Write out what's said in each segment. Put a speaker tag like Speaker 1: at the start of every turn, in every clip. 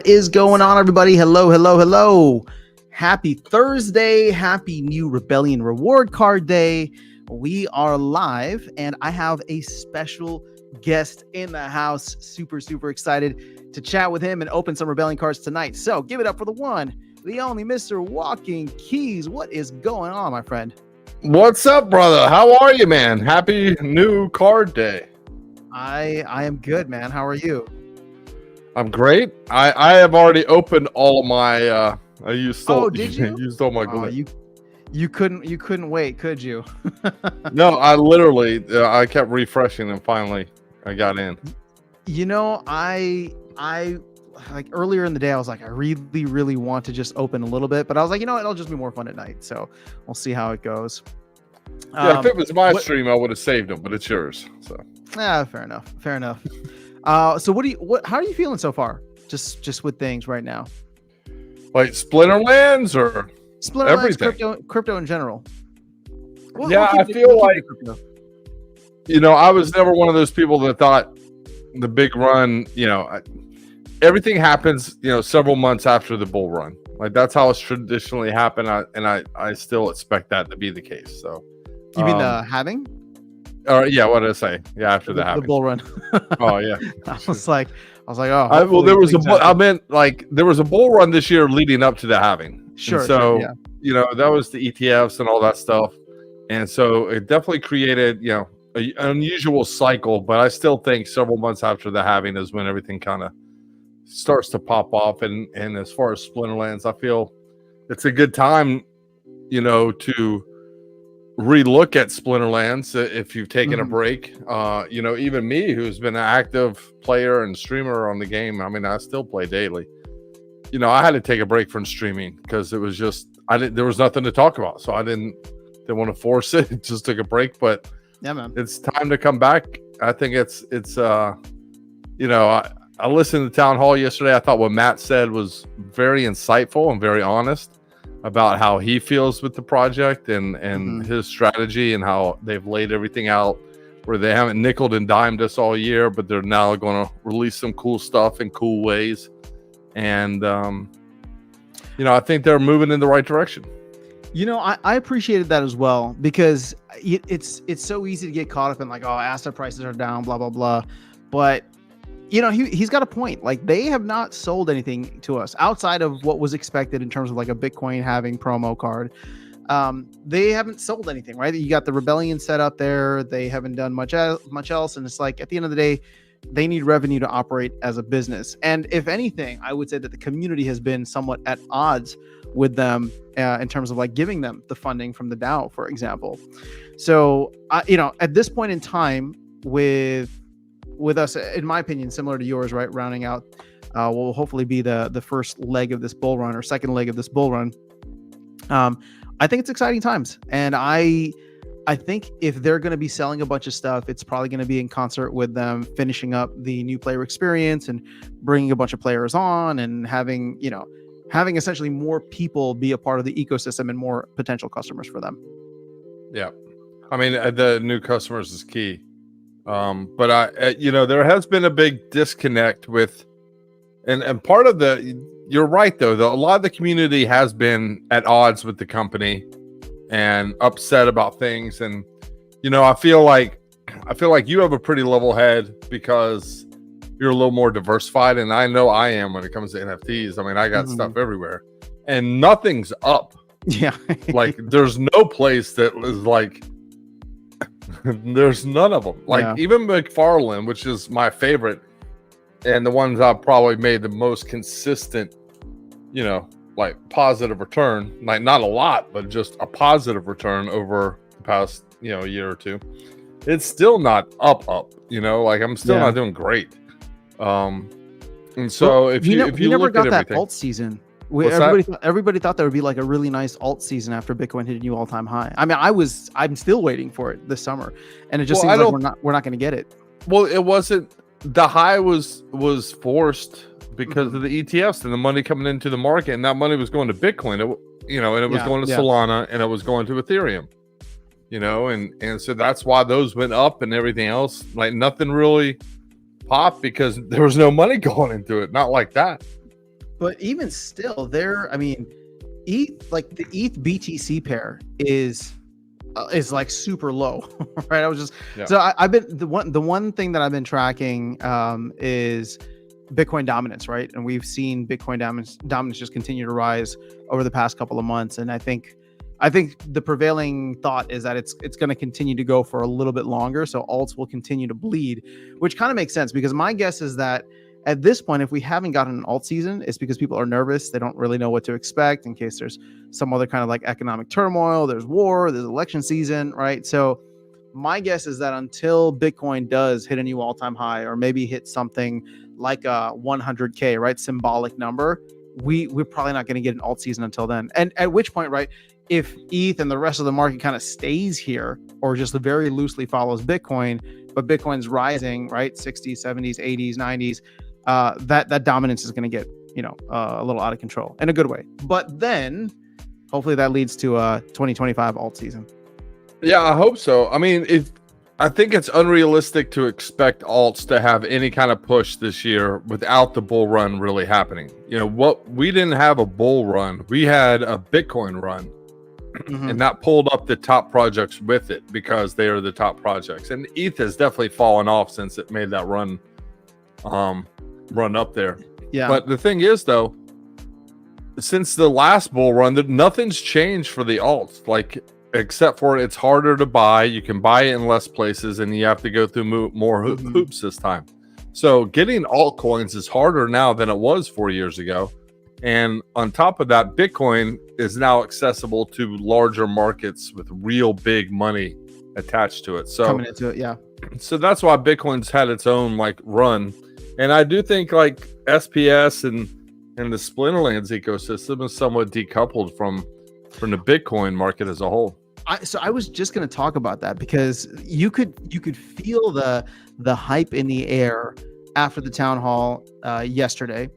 Speaker 1: What is going on, everybody? Hello, hello, hello. Happy Thursday. Happy new Rebellion Reward Card Day. We are live, and I have a special guest in the house. Super, super excited to chat with him and open some Rebellion cards tonight. So give it up for the one, the only Mr. Walkingkeys. What is going on, my friend?
Speaker 2: What's up, brother? How are you, man? Happy new card day.
Speaker 1: I am good, man. How are you?
Speaker 2: I'm great. I have already opened all of my I used all,
Speaker 1: did you?
Speaker 2: used all my glue.
Speaker 1: You couldn't wait, could you?
Speaker 2: No, I literally I kept refreshing and finally I got in.
Speaker 1: You know, I like earlier in the day I was like I really want to just open a little bit, but I was like, you know what, it'll just be more fun at night. So we'll see how it goes.
Speaker 2: Yeah, if it was my stream I would have saved them, but it's yours. So
Speaker 1: fair enough. So how are you feeling so far? Just with things right now.
Speaker 2: Like Splinterlands or
Speaker 1: Splinterlands, crypto in general.
Speaker 2: I feel like I was never one of those people that thought the big run, everything happens, several months after the bull run. Like that's how it's traditionally happened, I still expect that to be the case. So
Speaker 1: you mean the halving?
Speaker 2: Yeah, what did I say? Yeah, after the halving.
Speaker 1: The bull run.
Speaker 2: Oh yeah.
Speaker 1: I was like, oh.
Speaker 2: There was there was a bull run this year leading up to the halving.
Speaker 1: Sure.
Speaker 2: And so
Speaker 1: yeah.
Speaker 2: that was the ETFs and all that stuff, and so it definitely created an unusual cycle. But I still think several months after the halving is when everything kind of starts to pop off. And as far as Splinterlands, I feel it's a good time, to relook at Splinterlands if you've taken a break. Even me, who's been an active player and streamer on the game, I mean, I still play daily. I had to take a break from streaming because it was just there was nothing to talk about, so I didn't want to force it. Just took a break, but
Speaker 1: yeah, man,
Speaker 2: it's time to come back. I think it's I listened to Town Hall yesterday. I thought what Matt said was very insightful and very honest about how he feels with the project and his strategy and how they've laid everything out where they haven't nickeled and dimed us all year, but they're now going to release some cool stuff in cool ways. And, I think they're moving in the right direction.
Speaker 1: I appreciated that as well, because it's so easy to get caught up in like, oh, asset prices are down, blah, blah, blah. But he's got a point. Like, they have not sold anything to us outside of what was expected in terms of like a Bitcoin halving promo card. They haven't sold anything, right? You got the Rebellion set up there. They haven't done much else. And it's like, at the end of the day, they need revenue to operate as a business. And if anything, I would say that the community has been somewhat at odds with them in terms of like giving them the funding from the DAO, for example. So, at this point in time with us, in my opinion, similar to yours, right, rounding out will hopefully be the first leg of this bull run or second leg of this bull run. I think it's exciting times, and I think if they're going to be selling a bunch of stuff, it's probably going to be in concert with them finishing up the new player experience and bringing a bunch of players on and having essentially more people be a part of the ecosystem and more potential customers for them. Yeah,
Speaker 2: I mean, the new customers is key. But there has been a big disconnect with, and part of you're right though, a lot of the community has been at odds with the company and upset about things. And, I feel like you have a pretty level head because you're a little more diversified. And I know I am when it comes to NFTs. I mean, I got stuff everywhere and nothing's up.
Speaker 1: Yeah.
Speaker 2: Like there's no place that is like, there's none of them. Like even McFarlane, which is my favorite and the ones I've probably made the most consistent, like positive return, like not a lot, but just a positive return over the past, year or two. It's still not up, like I'm still not doing great. And so if you
Speaker 1: never
Speaker 2: look
Speaker 1: got
Speaker 2: at
Speaker 1: that
Speaker 2: everything,
Speaker 1: alt season. Everybody thought there would be like a really nice alt season after Bitcoin hit a new all-time high. I mean, I'm still waiting for it this summer, and it just seems like we're not going to get it.
Speaker 2: Well, it wasn't. The high was forced because of the ETFs and the money coming into the market, and that money was going to Bitcoin. And it was going to Solana, and it was going to Ethereum. And so that's why those went up, and everything else, like nothing really popped because there was no money going into it. Not like that.
Speaker 1: But even still, I mean, ETH, like the ETH BTC pair is like super low, right? I was just
Speaker 2: Yeah.
Speaker 1: so I've been the one thing that I've been tracking is Bitcoin dominance, right? And we've seen Bitcoin dominance just continue to rise over the past couple of months, and I think the prevailing thought is that it's going to continue to go for a little bit longer. So alts will continue to bleed, which kind of makes sense because my guess is that at this point, if we haven't gotten an alt season, it's because people are nervous. They don't really know what to expect in case there's some other kind of like economic turmoil. There's war, there's election season, right? So my guess is that until Bitcoin does hit a new all-time high or maybe hit something like a 100K, right, symbolic number, we're probably not going to get an alt season until then. And at which point, right, if ETH and the rest of the market kind of stays here or just very loosely follows Bitcoin, but Bitcoin's rising, right, 60s, 70s, 80s, 90s, that dominance is going to get, a little out of control in a good way. But then hopefully that leads to a 2025 alt season.
Speaker 2: Yeah, I hope so. I mean, I think it's unrealistic to expect alts to have any kind of push this year without the bull run really happening. We didn't have a bull run. We had a Bitcoin run. Mm-hmm. And that pulled up the top projects with it because they are the top projects. And ETH has definitely fallen off since it made that run up there.
Speaker 1: Yeah.
Speaker 2: But the thing is, though, since the last bull run, nothing's changed for the alts. Like, except for it's harder to buy. You can buy it in less places, and you have to go through more hoops this time. So getting altcoins is harder now than it was 4 years ago. And on top of that, Bitcoin is now accessible to larger markets with real big money attached to it. So
Speaker 1: coming into it, yeah.
Speaker 2: So that's why Bitcoin's had its own like run. And I do think like SPS and the Splinterlands ecosystem is somewhat decoupled from the Bitcoin market as a whole.
Speaker 1: So I was just going to talk about that because you could feel the hype in the air after the town hall yesterday.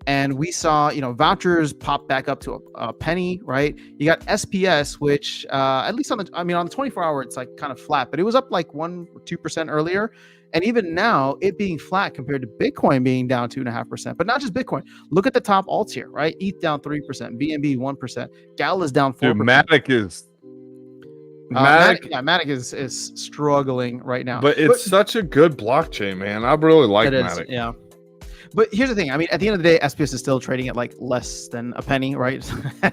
Speaker 1: And we saw, vouchers pop back up to a penny, right? You got SPS, which at least on the 24-hour, it's like kind of flat, but it was up like 1 or 2% earlier. And even now, it being flat compared to Bitcoin being down 2.5%. But not just Bitcoin. Look at the top alts here, right? ETH down 3%, BNB 1%, Gal is down 4%.
Speaker 2: Dude, Matic is.
Speaker 1: Matic is struggling right now.
Speaker 2: But it's such a good blockchain, man. I really like Matic.
Speaker 1: Yeah. But here's the thing. I mean, at the end of the day, SPS is still trading at like less than a penny, right?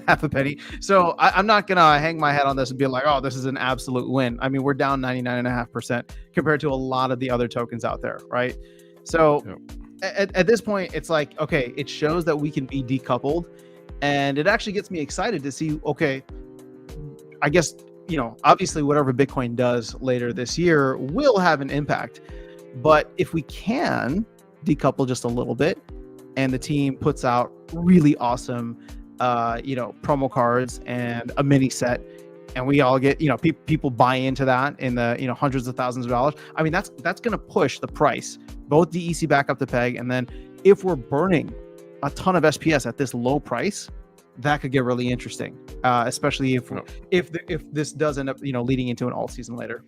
Speaker 1: Half a penny. So I'm not going to hang my head on this and be like, oh, this is an absolute win. I mean, we're down 99.5% compared to a lot of the other tokens out there, right? So at this point, it's like, okay, it shows that we can be decoupled. And it actually gets me excited to see, okay, I guess, obviously whatever Bitcoin does later this year will have an impact. But if we can decouple just a little bit and the team puts out really awesome promo cards and a mini set and we all get people buy into that in the hundreds of thousands of dollars, I mean that's going to push the price both DEC back up the peg. And then if we're burning a ton of SPS at this low price, that could get really interesting, especially if this does end up leading into an alt season later.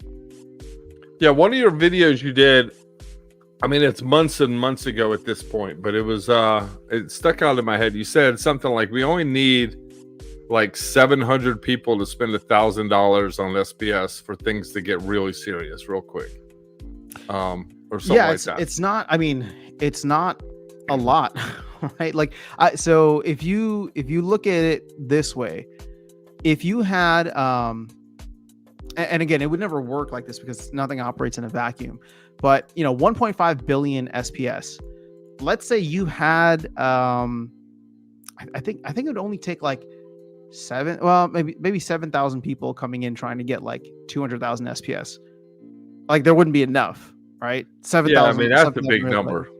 Speaker 2: Yeah, one of your videos you did, I mean, it's months and months ago at this point, but it was it stuck out in my head. You said something like, we only need like 700 people to spend $1,000 on SPS for things to get really serious real quick, or something like that. It's not. I mean, it's not a lot, right? Like, so if you look at it this way, if you had and again, it would never work like this because nothing operates in a vacuum. But 1.5 billion SPS. Let's say you had, I think it would only take like maybe 7,000 people coming in trying to get like 200,000 SPS. Like there wouldn't be enough, right? 7,000. Yeah, I mean that's a big number.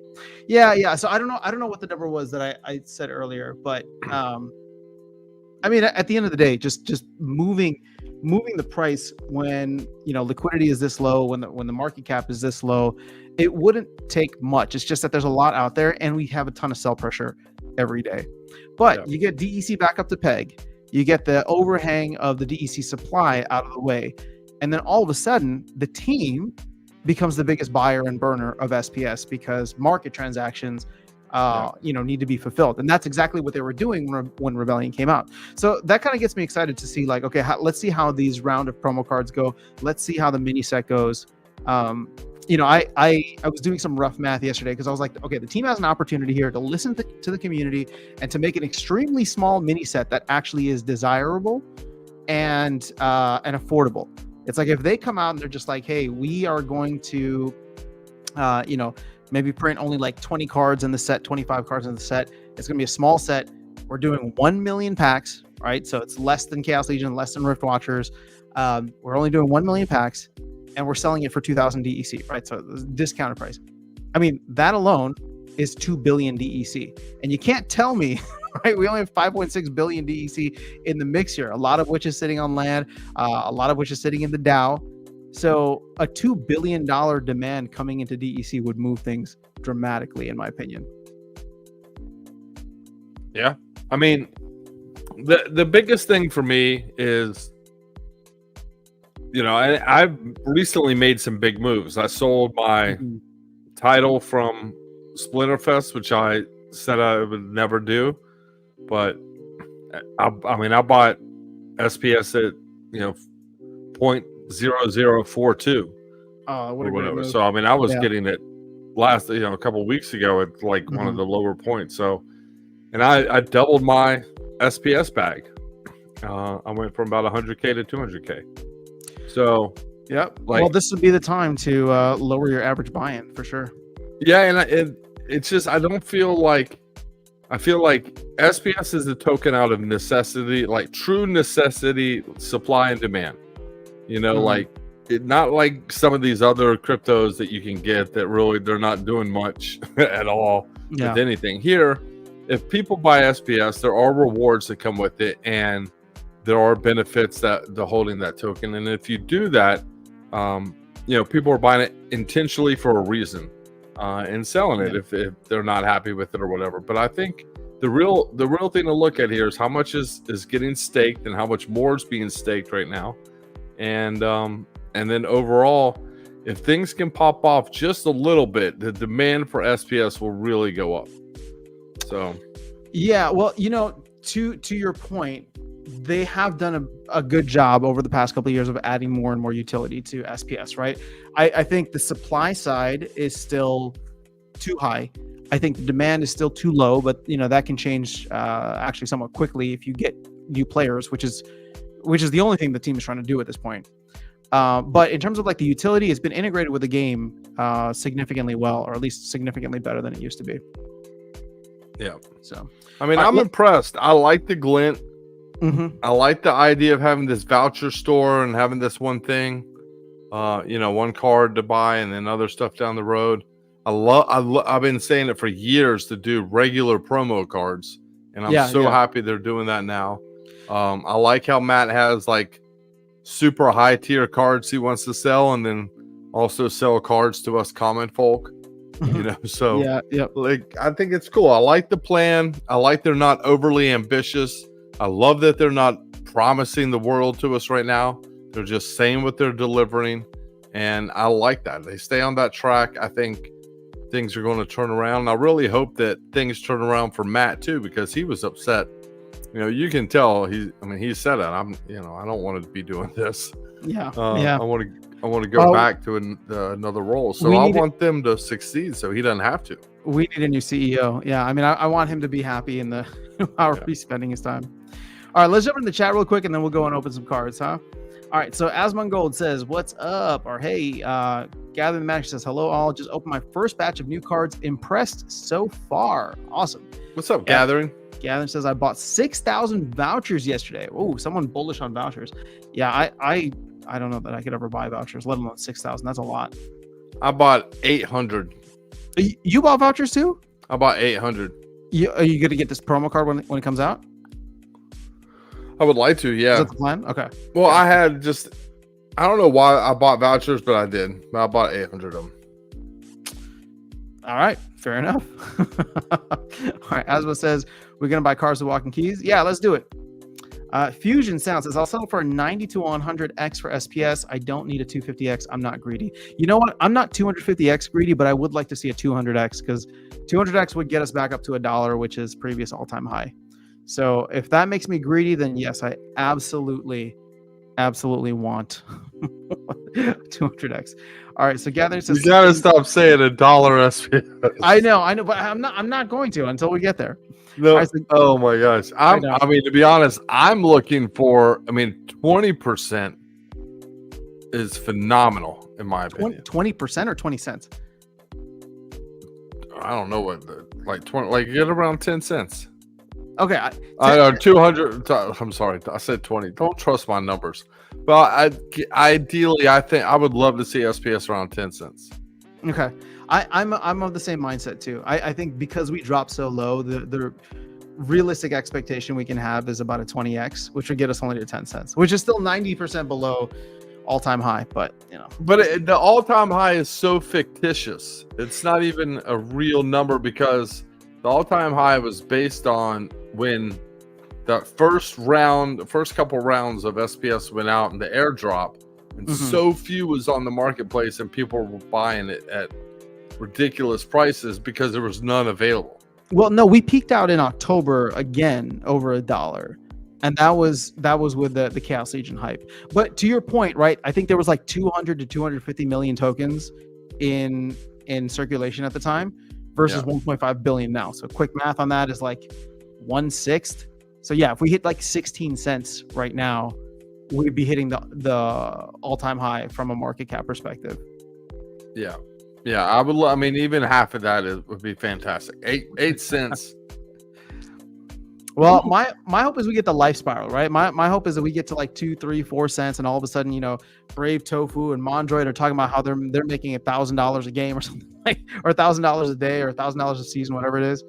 Speaker 2: Yeah. So I don't know what the number was that I said earlier, but I mean at the end of the day, just moving the price when liquidity is this low, when the market cap is this low, it wouldn't take much. It's just that there's a lot out there and we have a ton of sell pressure every day. But you get DEC back up to peg, you get the overhang of the DEC supply out of the way, and then all of a sudden the team becomes the biggest buyer and burner of SPS because market transactions
Speaker 1: need to be fulfilled. And that's exactly what they were doing when Rebellion came out. So that kind of gets me excited to see, like, okay, let's see how these round of promo cards go. Let's see how the mini set goes. I was doing some rough math yesterday because I was like, okay, the team has an opportunity here to listen to the community and to make an extremely small mini set that actually is desirable and affordable. It's like if they come out and they're just like, hey, we are going to, maybe print only like 20 cards in the set, 25 cards in the set. It's going to be a small set. We're doing 1 million packs, right? So it's less than Chaos Legion, less than Rift Watchers. We're only doing 1 million packs and we're selling it for 2,000 DEC, right? So discounted price. I mean, that alone is 2 billion DEC. And you can't tell me, right? We only have 5.6 billion DEC in the mix here, a lot of which is sitting on land, a lot of which is sitting in the DAO. So a $2 billion demand coming into DEC would move things dramatically, in my opinion.
Speaker 2: Yeah. I mean, the biggest thing for me is, I've recently made some big moves. I sold my title from Splinterfest, which I said I would never do. But I bought SPS at, 0.0042
Speaker 1: or
Speaker 2: whatever. So I was getting it last a couple of weeks ago at like one of the lower points. So, and I doubled my SPS bag. I went from about 100K to 200K. So
Speaker 1: yep. Well, this would be the time to lower your average buy-in for sure.
Speaker 2: Yeah, and it's just I feel like SPS is a token out of necessity, like true necessity, supply and demand. Not like some of these other cryptos that you can get that really they're not doing much at all with anything. Here, if people buy SPS, there are rewards that come with it, and there are benefits to holding that token. And if you do that, people are buying it intentionally for a reason and selling it if they're not happy with it or whatever. But I think the real thing to look at here is how much is getting staked and how much more is being staked right now. And then overall, if things can pop off just a little bit, the demand for SPS will really go up. So,
Speaker 1: yeah, well, to your point, they have done a good job over the past couple of years of adding more and more utility to SPS, right? I think the supply side is still too high. I think the demand is still too low, but that can change actually somewhat quickly if you get new players, which is the only thing the team is trying to do at this point. But in terms of like the utility, it's been integrated with the game significantly well, or at least significantly better than it used to be.
Speaker 2: Yeah.
Speaker 1: So,
Speaker 2: I'm impressed. I like the glint.
Speaker 1: Mm-hmm.
Speaker 2: I like the idea of having this voucher store and having this one thing, one card to buy and then other stuff down the road. I've been saying it for years to do regular promo cards, and I'm happy they're doing that now. I like how Matt has like super high tier cards he wants to sell, and then also sell cards to us common folk. So like I think it's cool. I like the plan. I like they're not overly ambitious. I love that they're not promising the world to us right now. They're just saying what they're delivering, and I like that. They stay on that track. I think things are going to turn around. I really hope that things turn around for Matt too, because he was upset. You can tell he said it. I don't want to be doing this.
Speaker 1: Yeah.
Speaker 2: I want to go back to another role. So I want them to succeed so he doesn't have to.
Speaker 1: We need a new CEO. Yeah. I want him to be happy in the however he's spending his time. All right, let's jump into the chat real quick, and then we'll go and open some cards, huh? All right, so Asmongold says, what's up? Or hey, Gathering the Magic says, hello all. Just opened my first batch of new cards. Impressed so far. Awesome.
Speaker 2: What's up, Gathering?
Speaker 1: Gathering says, I bought 6,000 vouchers yesterday. Oh, someone bullish on vouchers. Yeah, I don't know that I could ever buy vouchers, let alone 6,000. That's a lot.
Speaker 2: I bought 800.
Speaker 1: You bought vouchers too?
Speaker 2: I bought 800.
Speaker 1: Are you going to get this promo card when it comes out?
Speaker 2: I would like to, yeah.
Speaker 1: Is that the plan? Okay.
Speaker 2: Well, I don't know why I bought vouchers, but I did. I bought 800 of them.
Speaker 1: All right. Fair enough. All right. Asma says, we're going to buy cards with Walkingkeys. Yeah, let's do it. Fusion Sound says, I'll settle for a 90 to 100x for SPS. I don't need a 250x. I'm not greedy. You know what? I'm not 250x greedy, but I would like to see a 200x because 200x would get us back up to $1, which is previous all-time high. So if that makes me greedy, then yes, I absolutely want 200x. All right, so Gathering says,
Speaker 2: you gotta stop saying $1 SPS.
Speaker 1: I know, but I'm not going to until we get there.
Speaker 2: No,
Speaker 1: Right, so,
Speaker 2: oh my gosh. I mean, to be honest, I'm looking for, 20% is phenomenal in my opinion.
Speaker 1: 20% or 20 cents?
Speaker 2: I don't know what, like 20, like get around 10 cents.
Speaker 1: Okay.
Speaker 2: I know 200. I'm sorry. I said 20. Don't trust my numbers. But ideally, I think I would love to see SPS around 10 cents.
Speaker 1: Okay. I'm of the same mindset too. I think because we dropped so low, the realistic expectation we can have is about a 20x, which would get us only to 10 cents, which is still 90% below all-time high. But
Speaker 2: But the all-time high is so fictitious. It's not even a real number because the all-time high was based on when the first couple rounds of SPS went out in the airdrop, and so few was on the marketplace, and people were buying it at ridiculous prices because there was none available.
Speaker 1: Well, no, we peaked out in October again over $1, and that was with the Chaos Legion hype. But to your point, right? I think there was like 200 to 250 million tokens in circulation at the time versus 1.5 billion now. So quick math on that is like 1/6. So yeah, if we hit like 16 cents right now, we'd be hitting the all-time high from a market cap perspective.
Speaker 2: Yeah. I would. Even half of that would be fantastic. 8 cents.
Speaker 1: Well, my hope is we get the life spiral, right? My hope is that we get to like 2, 3, 4 cents, and all of a sudden, Brave Tofu and Mondroid are talking about how they're making $1,000 a game or something like, or $1,000 a day, or $1,000 a season, whatever it is.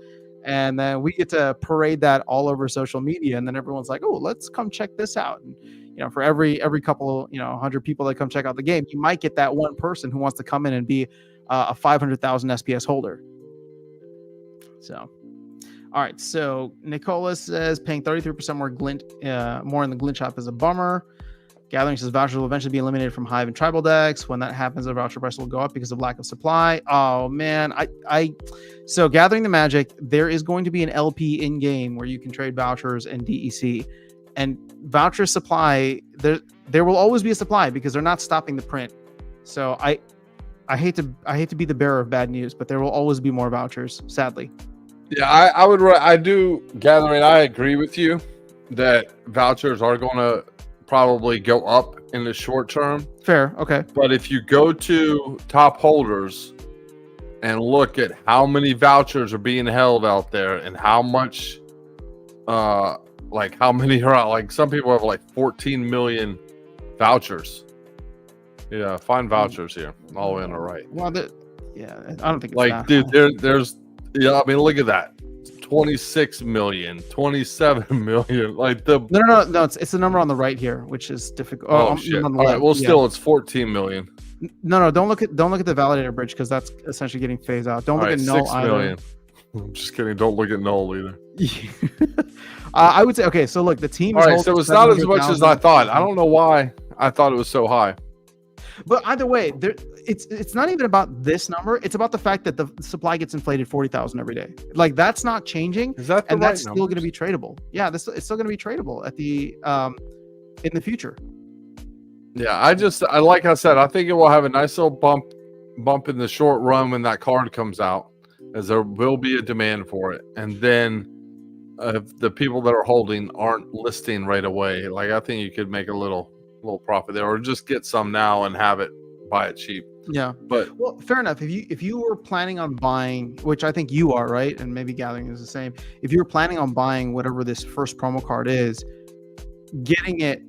Speaker 1: And then we get to parade that all over social media, and then everyone's like, "Oh, let's come check this out." And for every couple, 100 people that come check out the game, you might get that one person who wants to come in and be a 500,000 SPS holder. So, all right. So Nicholas says paying 33% more in the glint shop is a bummer. Gathering says vouchers will eventually be eliminated from Hive and Tribal decks. When that happens, the voucher price will go up because of lack of supply. Oh man, so Gathering the Magic, there is going to be an LP in game where you can trade vouchers and DEC, and voucher supply. There will always be a supply because they're not stopping the print. So I hate to be the bearer of bad news, but there will always be more vouchers, sadly.
Speaker 2: Yeah, I do, Gathering. I agree with you that vouchers are going to probably go up in the short term.
Speaker 1: Fair, okay.
Speaker 2: But if you go to top holders and look at how many vouchers are being held out there and how much, like how many are out, like some people have like 14 million vouchers. Yeah, find vouchers here, all the way on the right.
Speaker 1: Well, yeah, I don't think it's
Speaker 2: like,
Speaker 1: that
Speaker 2: dude,
Speaker 1: high.
Speaker 2: there's, look at that. 26 million, 27 million, like the
Speaker 1: no, it's the number on the right here, which is difficult.
Speaker 2: Oh shit! All right, well, still, it's 14 million.
Speaker 1: No, don't look at the validator bridge because that's essentially getting phased out. Don't look at null
Speaker 2: 6
Speaker 1: either.
Speaker 2: million. I'm just kidding. Don't look at null either.
Speaker 1: I would say okay. So look, the team.
Speaker 2: All right, so it's not as much as I thought. I don't know why I thought it was so high.
Speaker 1: But either way, it's not even about this number. It's about the fact that the supply gets inflated 40,000 every day. Like that's not changing.
Speaker 2: Is that the
Speaker 1: and
Speaker 2: right
Speaker 1: that's still going to be tradable. Yeah, it's still going to be tradable at the in the future.
Speaker 2: Yeah, I like I said, I think it will have a nice little bump in the short run when that card comes out, as there will be a demand for it. And then if the people that are holding aren't listing right away, like I think you could make a little profit there, or just get some now and buy it cheap.
Speaker 1: Yeah,
Speaker 2: but
Speaker 1: well, fair enough. If you were planning on buying, which I think you are, right, and maybe Gathering is the same. If you're planning on buying whatever this first promo card is, getting it,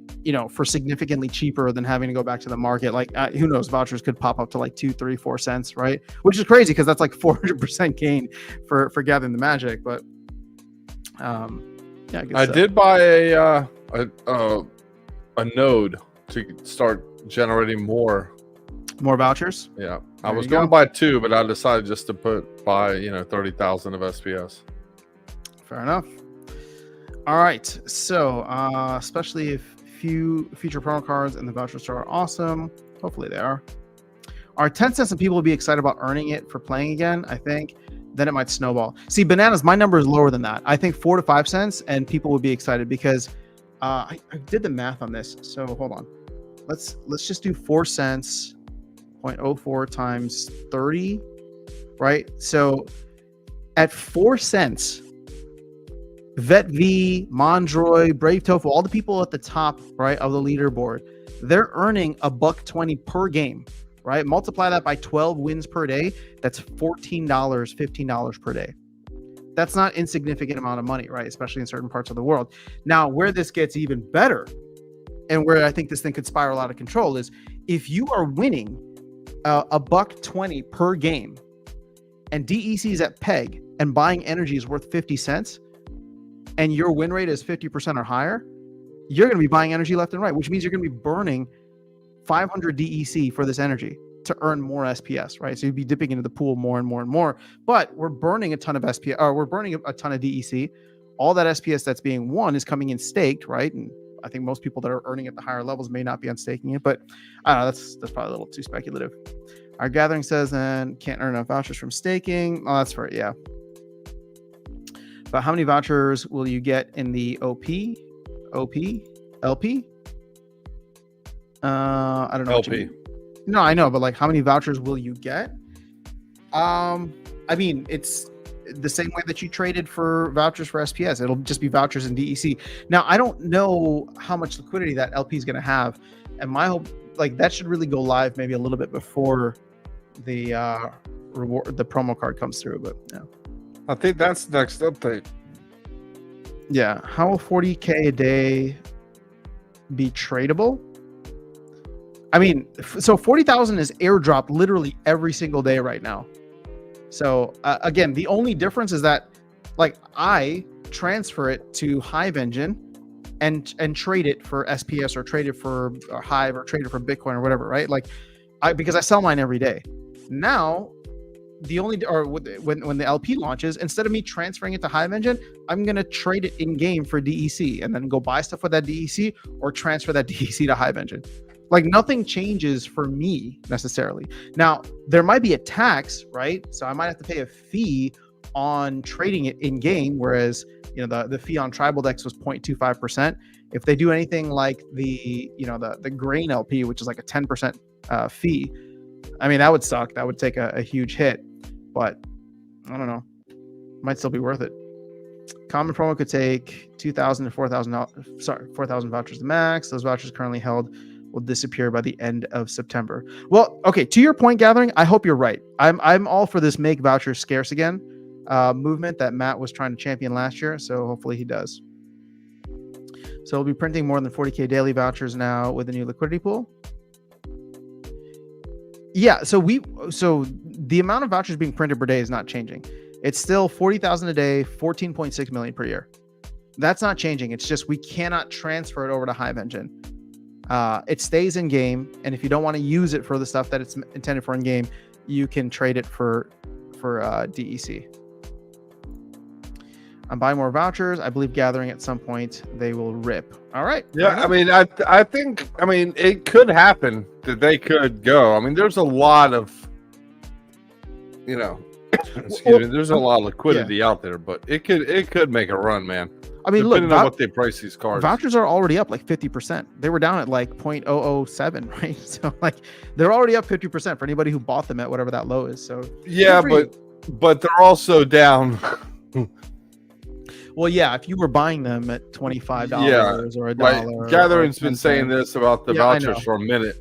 Speaker 1: for significantly cheaper than having to go back to the market, like who knows, vouchers could pop up to like 2, 3, 4 cents, right? Which is crazy because that's like 400% gain for Gathering the Magic. But yeah,
Speaker 2: I did buy a node to start generating more
Speaker 1: vouchers.
Speaker 2: Yeah, I was going to buy 2, but I decided just to buy 30,000 of SPS.
Speaker 1: Fair enough. All right. So, especially if few future promo cards in the voucher store are awesome. Hopefully they are. Are 10 cents and people will be excited about earning it for playing again, I think. Then it might snowball. See, bananas, my number is lower than that. I think 4 to 5 cents and people would be excited because I did the math on this. So hold on. Let's just do 4 cents, 0.04 times 30, right? So at 4 cents, Vet V, Mondroy, Brave Tofu, all the people at the top, right, of the leaderboard, they're earning $1.20 per game, right? Multiply that by 12 wins per day. That's $14, $15 per day. That's not insignificant amount of money, right? Especially in certain parts of the world. Now, where this gets even better, and where I think this thing could spiral out of control, is if you are winning $1.20 per game, and DEC is at peg, and buying energy is worth 50 cents. And your win rate is 50% or higher, you're going to be buying energy left and right, which means you're going to be burning 500 DEC for this energy to earn more SPS, right? So you'd be dipping into the pool more and more and more. But we're burning a ton of SPS, or we're burning a ton of DEC. All that SPS that's being won is coming in staked, right? And I think most people that are earning at the higher levels may not be unstaking it, but I don't know. That's probably a little too speculative. Our gathering says then can't earn enough vouchers from staking. Oh, that's for it, yeah. But how many vouchers will you get in the OP, LP? I don't know.
Speaker 2: LP.
Speaker 1: No, I know, but like, how many vouchers will you get? I mean, it's the same way that you traded for vouchers for SPS. It'll just be vouchers in DEC. Now, I don't know how much liquidity that LP is going to have, and my hope, like, that should really go live maybe a little bit before the reward, the promo card comes through. But yeah.
Speaker 2: I think that's the next update.
Speaker 1: Yeah. How will 40K a day be tradable? I mean, so 40,000 is airdropped literally every single day right now. So again, the only difference is that, like, I transfer it to Hive Engine and trade it for SPS or trade it for Hive or trade it for Bitcoin or whatever, right? Like, because I sell mine every day. Now, when the LP launches, instead of me transferring it to Hive Engine, I'm gonna trade it in game for DEC and then go buy stuff with that DEC or transfer that DEC to Hive Engine. Like, nothing changes for me necessarily. Now, there might be a tax, right? So I might have to pay a fee on trading it in game, whereas, you know, the fee on Tribal Dex was 0.25%. If they do anything like the grain LP, which is like a 10% fee, I mean, that would suck. That would take a huge hit, but I don't know. Might still be worth it. Common promo could take 2,000 to 4,000 vouchers to max. Those vouchers currently held will disappear by the end of September. Well, okay, to your point, gathering, I hope you're right. I'm all for this make vouchers scarce again movement that Matt was trying to champion last year, so hopefully he does. So we'll be printing more than 40K daily vouchers now with the new liquidity pool. Yeah, so the amount of vouchers being printed per day is not changing. It's still 40,000 a day, 14.6 million per year. That's not changing. It's just we cannot transfer it over to Hive Engine. It stays in game, and if you don't want to use it for the stuff that it's intended for in game, you can trade it for DEC. I'm buying more vouchers. I believe gathering at some point they will rip. All right.
Speaker 2: Yeah, I mean, I think it could happen that they could go. I mean, there's a lot of, you know, there's a lot of liquidity out there, but it could make a run, man.
Speaker 1: I mean,
Speaker 2: depending
Speaker 1: look,
Speaker 2: on what they price these cards.
Speaker 1: Vouchers are already up like 50%. They were down at like 0.007, right? So like they're already up 50% for anybody who bought them at whatever that low is. So
Speaker 2: yeah, but they're also down.
Speaker 1: Well, yeah, if you were buying them at $25 or $1,
Speaker 2: right. Gathering's been saying this about the vouchers for a minute.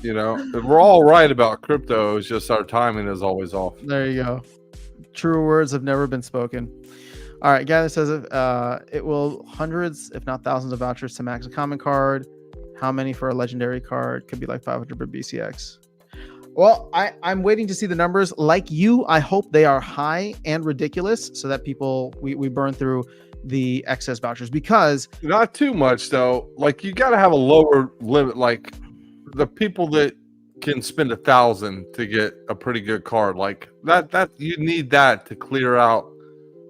Speaker 2: You know, we're all right about crypto. It's just our timing is always off.
Speaker 1: There you go. True words have never been spoken. All right, Gather says it will hundreds, if not thousands, of vouchers to max a common card. How many for a legendary card? Could be like 500 per BCX. Well, I'm waiting to see the numbers. Like you, I hope they are high and ridiculous so that we burn through the excess vouchers, because
Speaker 2: not too much though. Like, you got to have a lower limit. Like, the people that can spend 1,000 to get a pretty good card, like that you need that to clear out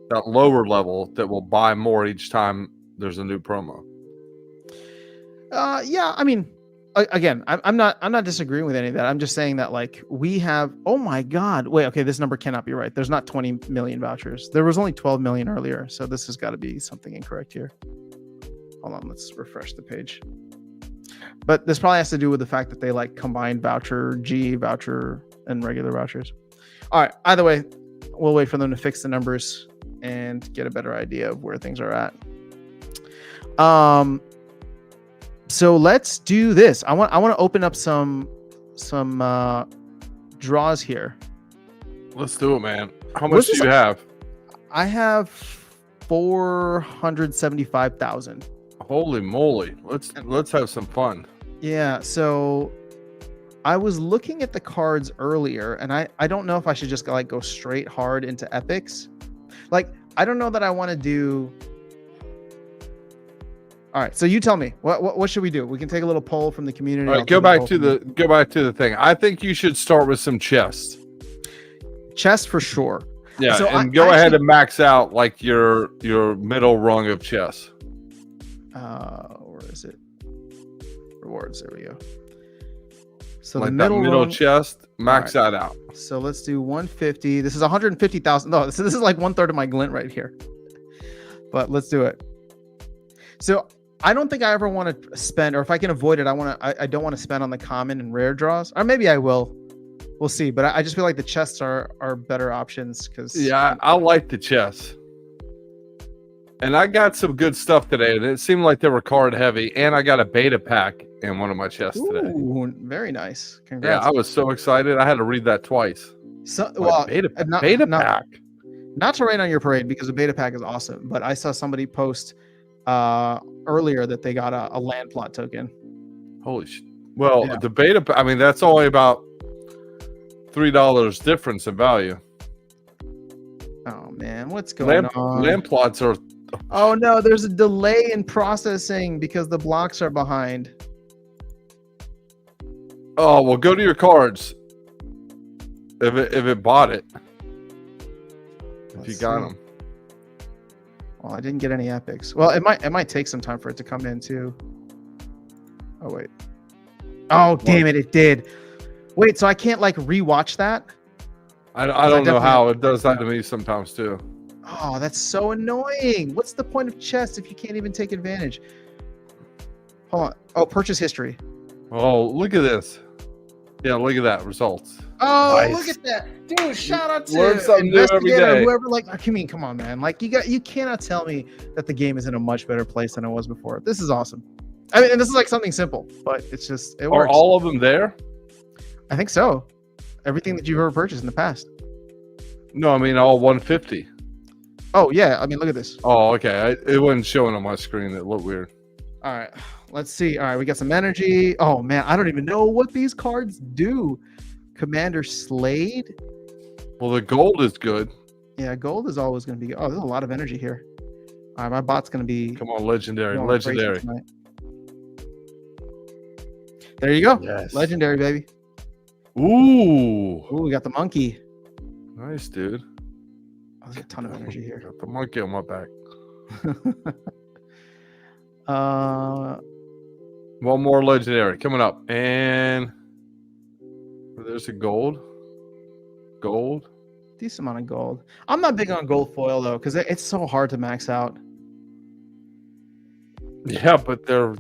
Speaker 2: that lower level that will buy more each time there's a new promo.
Speaker 1: Yeah, I mean, again, I'm not disagreeing with any of that. I'm just saying that like we have. Oh my God! Wait, okay, this number cannot be right. There's not 20 million vouchers. There was only 12 million earlier, so this has got to be something incorrect here. Hold on, let's refresh the page. But this probably has to do with the fact that they like combined voucher G, voucher, and regular vouchers. All right. Either way, we'll wait for them to fix the numbers and get a better idea of where things are at. So let's do this. I want to open up some draws here.
Speaker 2: Let's do it, man. How much do you have?
Speaker 1: I have 475,000.
Speaker 2: Holy moly. Let's have some fun.
Speaker 1: Yeah, so I was looking at the cards earlier, and I don't know if I should just like go straight hard into epics. Like, I don't know that I want to do. All right, so you tell me what should we do? We can take a little poll from the community.
Speaker 2: All right, go back to the thing. I think you should start with some chests.
Speaker 1: Chest for sure.
Speaker 2: Yeah,
Speaker 1: so
Speaker 2: and go ahead and max out like your middle rung of chests.
Speaker 1: Where is it? Rewards. There we go. So
Speaker 2: like
Speaker 1: the middle
Speaker 2: chest, max that out.
Speaker 1: So let's do 150. This is 150,000. No, this is like 1/3 of my glint right here. But let's do it. So I don't think I ever want to spend, or if I can avoid it, I don't want to spend on the common and rare draws, or maybe I will. We'll see. But I just feel like the chests are better options because
Speaker 2: I like the chests. And I got some good stuff today, and it seemed like they were card heavy. And I got a beta pack in one of my chests today.
Speaker 1: Very nice. Congrats.
Speaker 2: Yeah, I was so excited. I had to read that twice.
Speaker 1: So, well,
Speaker 2: beta pack.
Speaker 1: Not to rain on your parade because the beta pack is awesome, but I saw somebody post earlier that they got a land plot token.
Speaker 2: Holy shit. Well, the beta, I mean, that's only about $3 difference in value.
Speaker 1: Oh man, what's going on?
Speaker 2: Land plots are.
Speaker 1: Oh no, there's a delay in processing because the blocks are behind.
Speaker 2: Oh well, go to your cards. If it bought it, if you got them.
Speaker 1: Well, I didn't get any epics. Well, it might take some time for it to come in too. Oh wait. Oh damn it! It did. Wait, so I can't like rewatch that?
Speaker 2: I don't know how it does that to me sometimes too.
Speaker 1: Oh, that's so annoying. What's the point of chess if you can't even take advantage? Hold on. Oh, purchase history.
Speaker 2: Oh, look at this. Yeah, look at that. Results.
Speaker 1: Oh, nice. Look at that. Dude, shout out to
Speaker 2: Learn something new every day.
Speaker 1: Whoever, like, I mean, come on, man. Like, you cannot tell me that the game is in a much better place than it was before. This is awesome. I mean, and this is like something simple, but it's just, it works.
Speaker 2: Are all of them there?
Speaker 1: I think so. Everything that you've ever purchased in the past.
Speaker 2: No, I mean all 150.
Speaker 1: Oh yeah, I mean look at this.
Speaker 2: Oh okay, it wasn't showing on my screen. It looked weird.
Speaker 1: All right, let's see. All right, we got some energy. Oh man, I don't even know what these cards do. Commander Slade.
Speaker 2: Well, the gold is good.
Speaker 1: Yeah, gold is always going to be. Oh, there's a lot of energy here. All right, my bot's going to be.
Speaker 2: Come on, legendary.
Speaker 1: There you go.
Speaker 2: Yes.
Speaker 1: Legendary, baby.
Speaker 2: Ooh,
Speaker 1: we got the monkey.
Speaker 2: Nice, dude.
Speaker 1: Oh, there's a ton of energy here.
Speaker 2: Got the monkey on my back. One more legendary coming up, and there's a gold.
Speaker 1: Decent amount of gold. I'm not big on gold foil though, because it's so hard to max out.
Speaker 2: Yeah, but they're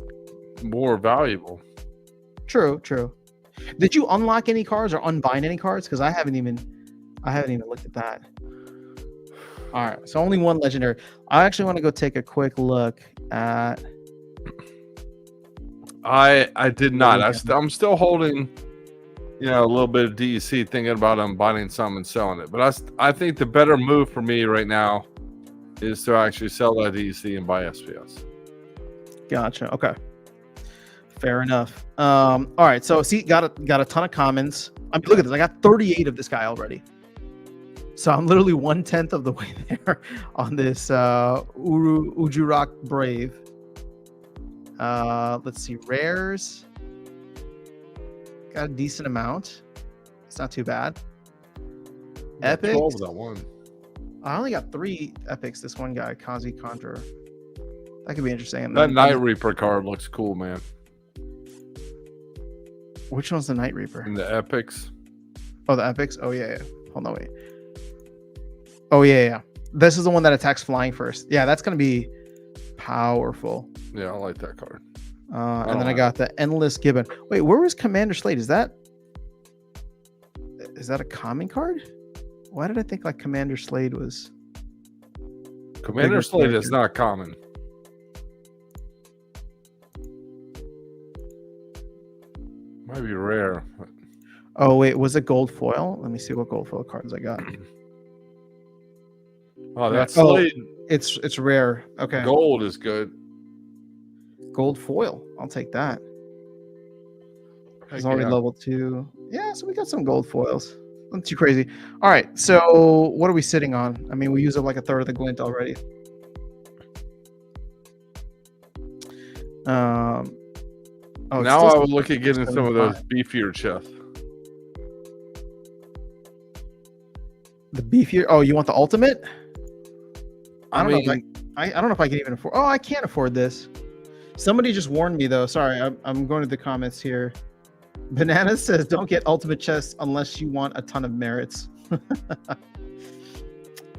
Speaker 2: more valuable.
Speaker 1: True. Did you unlock any cards or unbind any cards? Because I haven't even looked at that. All right, so only one legendary. I actually want to go take a quick look at.
Speaker 2: I did not. I'm still holding, a little bit of DEC, thinking about unbinding some and selling it. But I think the better move for me right now is to actually sell that DEC and buy SPS.
Speaker 1: Gotcha. Okay. Fair enough. All right. So see, got a ton of commons. I mean, look at this. I got 38 of this guy already. So I'm literally 1/10 of the way there on this Ujurak Brave. Let's see, rares. Got a decent amount. It's not too bad. Epic.
Speaker 2: 12 of that one.
Speaker 1: I only got 3 epics. This one guy, Kazi Conjurer. That could be interesting. And
Speaker 2: That
Speaker 1: then,
Speaker 2: Night Reaper card looks cool, man.
Speaker 1: which one's the Night Reaper?
Speaker 2: In the epics.
Speaker 1: Oh, the epics. Oh yeah. Hold on, wait. Oh yeah. This is the one that attacks flying first. Yeah, that's gonna be powerful.
Speaker 2: Yeah, I like that card.
Speaker 1: And then I got the Endless Gibbon. Wait, where was Commander Slade? Is that a common card? Why did I think like Commander Slade was?
Speaker 2: Commander Slade is not common. Might be rare. But...
Speaker 1: Oh wait, was it gold foil? Let me see what gold foil cards I got.
Speaker 2: Oh, that's Slade.
Speaker 1: It's rare. Okay.
Speaker 2: Gold is good.
Speaker 1: Gold foil. I'll take that. It's
Speaker 2: Heck
Speaker 1: already
Speaker 2: yeah.
Speaker 1: level 2. Yeah, so we got some gold foils. Not too crazy. All right, so what are we sitting on? I mean, we used up like a third of the glint already. Oh,
Speaker 2: Now I would look at getting some of those beefier chests.
Speaker 1: The beefier. Oh, you want the ultimate? I don't know if I can even afford. Oh, I can't afford this. Somebody just warned me though. Sorry, I'm going to the comments here. Banana says, "Don't get ultimate chests unless you want a ton of merits."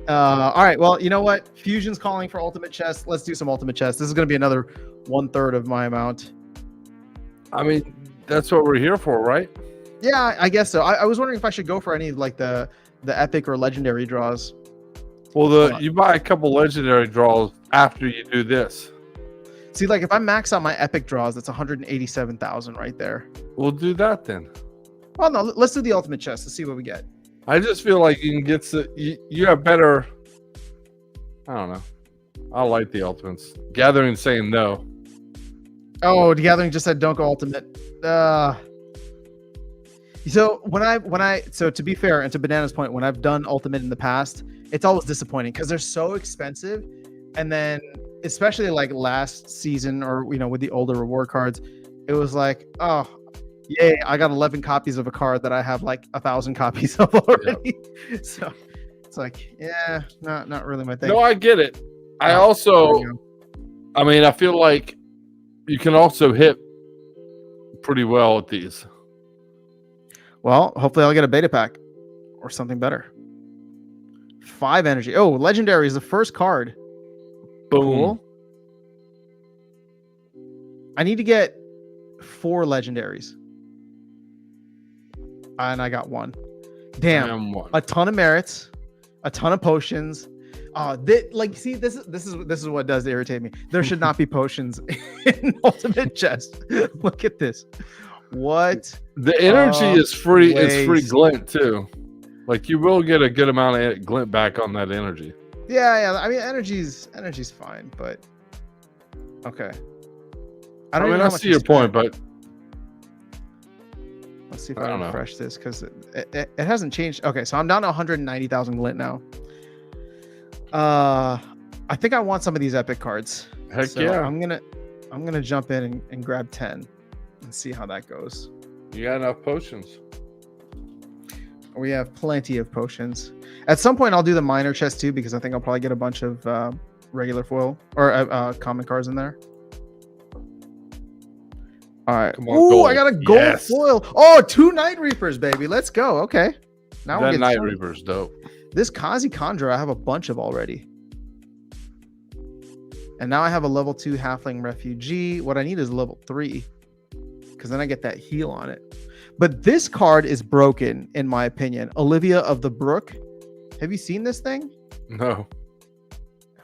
Speaker 1: All right. Well, you know what? Fusion's calling for ultimate chests. Let's do some ultimate chests. This is going to be another 1/3 of my amount.
Speaker 2: I mean, that's what we're here for, right?
Speaker 1: Yeah, I guess so. I was wondering if I should go for any of like the epic or legendary draws.
Speaker 2: Well, you buy a couple legendary draws after you do this.
Speaker 1: See, like if I max out my epic draws, that's 187,000 right there.
Speaker 2: We'll do that then.
Speaker 1: Well, no, let's do the ultimate chest. Let's see what we get.
Speaker 2: I just feel like you can get you have better. I don't know. I like the ultimates. Gathering saying no.
Speaker 1: Oh, the Gathering just said don't go ultimate. So so to be fair and to Banana's point, when I've done ultimate in the past, it's always disappointing because they're so expensive, and then especially like last season or with the older reward cards, it was like, oh, yay, I got 11 copies of a card that I have like 1,000 copies of already. Yeah. So it's like, yeah, not really my thing.
Speaker 2: No, I get it. I feel like you can also hit pretty well with these.
Speaker 1: Well, hopefully I'll get a beta pack or something better. 5 energy. Oh, legendary is the first card.
Speaker 2: Boom.
Speaker 1: Cool. I need to get 4 legendaries. And I got 1. Damn. A ton of merits, a ton of potions. See, this is what does irritate me. There should not be potions in ultimate chest. Look at this. What?
Speaker 2: The energy is free. It's free glint too. Like you will get a good amount of glint back on that energy.
Speaker 1: Yeah. I mean, energy's fine, but okay.
Speaker 2: I see your point, but
Speaker 1: let's see if I can refresh this because it hasn't changed. Okay, so I'm down to 190,000 glint now. I think I want some of these epic cards.
Speaker 2: Heck
Speaker 1: so
Speaker 2: yeah!
Speaker 1: I'm gonna jump in and grab 10 and see how that goes.
Speaker 2: You got enough potions?
Speaker 1: We have plenty of potions. At some point, I'll do the minor chest too because I think I'll probably get a bunch of regular foil or common cards in there. All right. Ooh, I got a gold foil. Oh, 2 Night Reapers, baby. Let's go. Okay.
Speaker 2: Now that Night Reaper's dope.
Speaker 1: This Kazi Conjurer, I have a bunch of already. And now I have a level 2 Halfling Refugee. What I need is level 3. Because then I get that heal on it. But this card is broken, in my opinion. Olivia of the Brook. Have you seen this thing?
Speaker 2: No.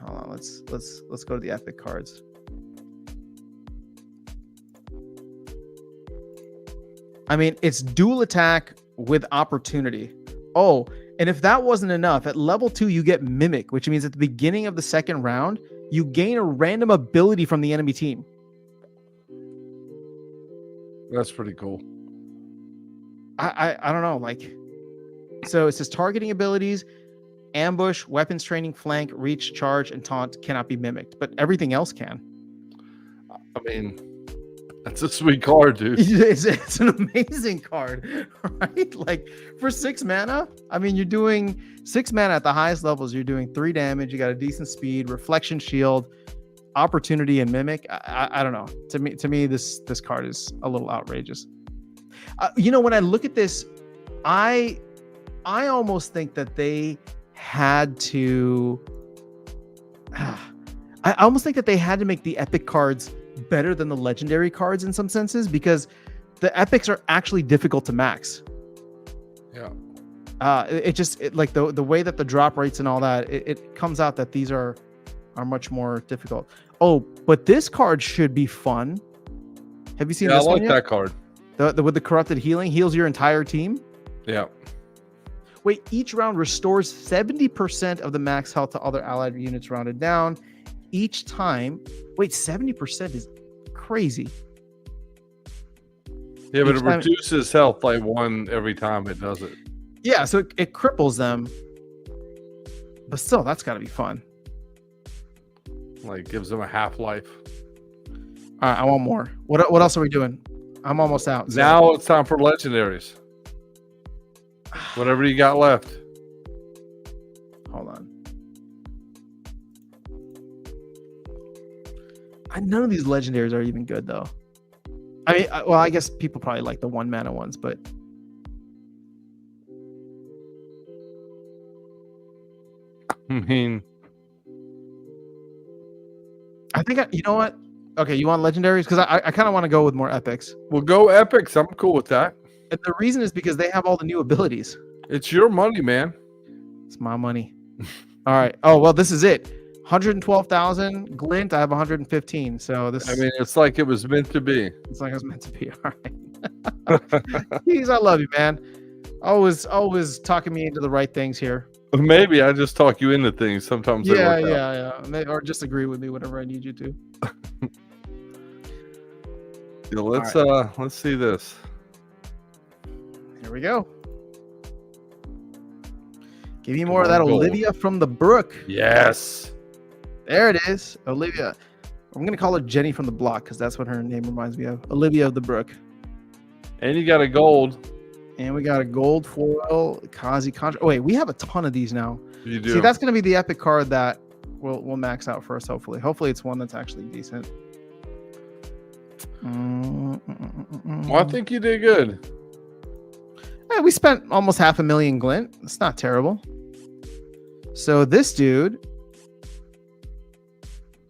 Speaker 1: Hold on. Let's go to the epic cards. I mean, it's dual attack with opportunity. Oh, and if that wasn't enough, at level 2, you get Mimic, which means at the beginning of the second round, you gain a random ability from the enemy team.
Speaker 2: That's pretty cool.
Speaker 1: I don't know. Like, so it says targeting abilities, ambush, weapons training, flank, reach, charge, and taunt cannot be mimicked, but everything else can.
Speaker 2: I mean, That's a sweet card, dude.
Speaker 1: It's an amazing card, right? Like for 6 mana, I mean, you're doing 6 mana at the highest levels. You're doing 3 damage. You got a decent speed, reflection shield, opportunity, and mimic. I don't know. To me, this card is a little outrageous. When I look at this, I almost think that they had to. I almost think that they had to make the epic cards better than the legendary cards in some senses, because the epics are actually difficult to max.
Speaker 2: Yeah.
Speaker 1: Like the way that the drop rates and all that, it comes out that these are much more difficult. Oh, but this card should be fun. Have you seen this one yet?
Speaker 2: I like that card.
Speaker 1: The with the corrupted healing, heals your entire team.
Speaker 2: Yeah.
Speaker 1: Wait, each round restores 70% of the max health to other allied units rounded down. Each time, wait, 70% is crazy.
Speaker 2: Yeah, but it reduces health like 1 every time it does it.
Speaker 1: Yeah, so it cripples them. But still, that's got to be fun.
Speaker 2: Like, gives them a half-life.
Speaker 1: All right, I want more. What else are we doing? I'm almost out. So.
Speaker 2: Now it's time for legendaries. Whatever you got left.
Speaker 1: Hold on. None of these legendaries are even good, though. I mean, I guess people probably like the 1 mana ones, but
Speaker 2: I mean,
Speaker 1: I think you know what? Okay, you want legendaries? Because I kind of want to go with more epics.
Speaker 2: We'll go epics. I'm cool with that.
Speaker 1: And the reason is because they have all the new abilities.
Speaker 2: It's your money, man.
Speaker 1: It's my money. All right. Oh, well, this is it. 112,000 glint. I have 115. So this.
Speaker 2: I mean, it's like it was meant to be.
Speaker 1: It's like it was meant to be. All right. Keys, I love you, man. Always talking me into the right things here.
Speaker 2: Maybe I just talk you into things. Sometimes.
Speaker 1: Yeah. Or just agree with me whenever I need you to.
Speaker 2: Yeah, let's see this.
Speaker 1: Here we go. Give me more of that Olivia from the Brook.
Speaker 2: Yes.
Speaker 1: There it is. Olivia. I'm going to call her Jenny from the Block because that's what her name reminds me of. Olivia of the Brook.
Speaker 2: And you got a gold.
Speaker 1: And we got a gold foil. Kazi Contra. Oh, wait, we have a ton of these now.
Speaker 2: You do.
Speaker 1: See, that's going to be the epic card that we'll max out first, hopefully. Hopefully it's one that's actually decent.
Speaker 2: Well, I think you did good.
Speaker 1: Hey, we spent almost 500,000 glint. It's not terrible. So this dude,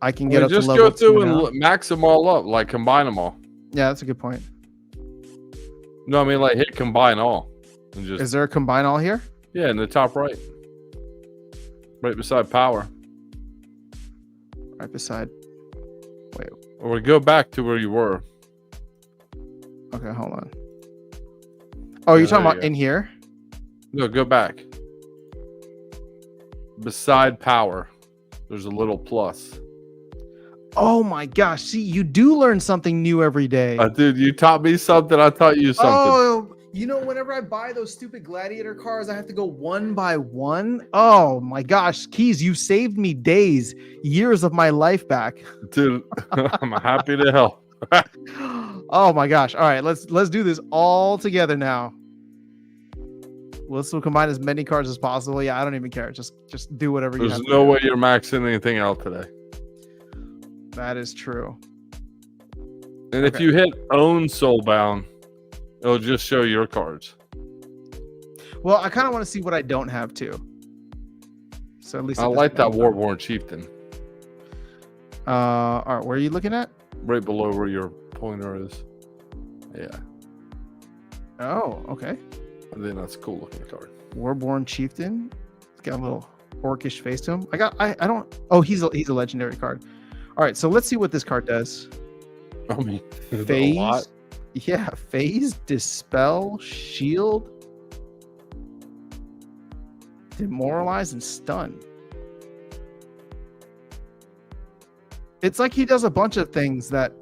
Speaker 1: I can get up to level 2 now.
Speaker 2: Just go through and max them all up, like combine them all.
Speaker 1: Yeah, that's a good point.
Speaker 2: No, I mean like hit combine all. And just,
Speaker 1: is there a combine all here?
Speaker 2: Yeah, in the top right. Right beside power.
Speaker 1: Right beside. Wait.
Speaker 2: Or go back to where you were.
Speaker 1: Okay, hold on. Oh, you're talking about in here?
Speaker 2: No, go back. Beside power, there's a little plus.
Speaker 1: Oh my gosh. See, you do learn something new every day.
Speaker 2: Dude, you taught me something. I taught you something.
Speaker 1: Oh, whenever I buy those stupid gladiator cars, I have to go one by one. Oh my gosh. Keys, you saved me days, years of my life back.
Speaker 2: Dude, I'm happy to help.
Speaker 1: Oh my gosh. All right, let's do this all together now. Let's combine as many cards as possible. Yeah, I don't even care. Just do whatever you have to do.
Speaker 2: There's no way you're maxing anything out today.
Speaker 1: That is true.
Speaker 2: And if you hit own Soulbound, it'll just show your cards.
Speaker 1: Well, I kind of want to see what I don't have too. So at least
Speaker 2: I like that Warborn Chieftain.
Speaker 1: All right, where are you looking at?
Speaker 2: Right below where your pointer is. Yeah.
Speaker 1: Oh, okay.
Speaker 2: I think that's a cool looking card.
Speaker 1: Warborn Chieftain. It's got a little orcish face to him. I don't. Oh, he's a legendary card. All right, so let's see what this card does.
Speaker 2: I mean,
Speaker 1: phase.
Speaker 2: A lot.
Speaker 1: Yeah, phase, dispel, shield, demoralize, and stun. It's like he does a bunch of things that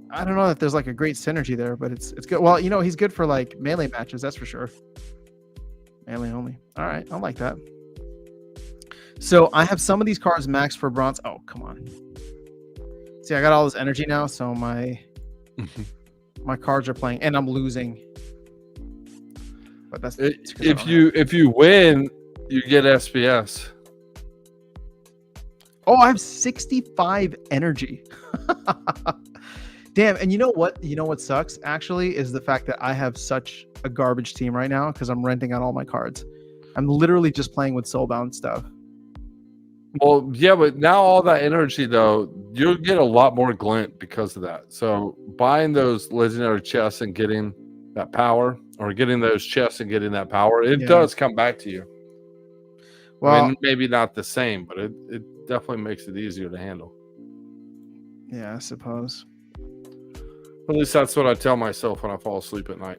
Speaker 1: I don't know if there's like a great synergy there, but it's good. Well, he's good for like melee matches, that's for sure. Melee only. All right, I like that. So I have some of these cards maxed for bronze. Oh, come on. See, I got all this energy now, so my cards are playing, and I'm losing. But that's
Speaker 2: if you win, you get SPS.
Speaker 1: Oh, I have 65 energy. Damn, and you know what? You know what sucks actually is the fact that I have such a garbage team right now because I'm renting out all my cards. I'm literally just playing with soulbound stuff.
Speaker 2: Well, yeah, but now all that energy though, you'll get a lot more glint because of that. So buying those legendary chests and getting that power, or getting those chests and getting that power, it does come back to you. Well, I mean, maybe not the same, but it definitely makes it easier to handle.
Speaker 1: Yeah, I suppose.
Speaker 2: At least that's what I tell myself when I fall asleep at night.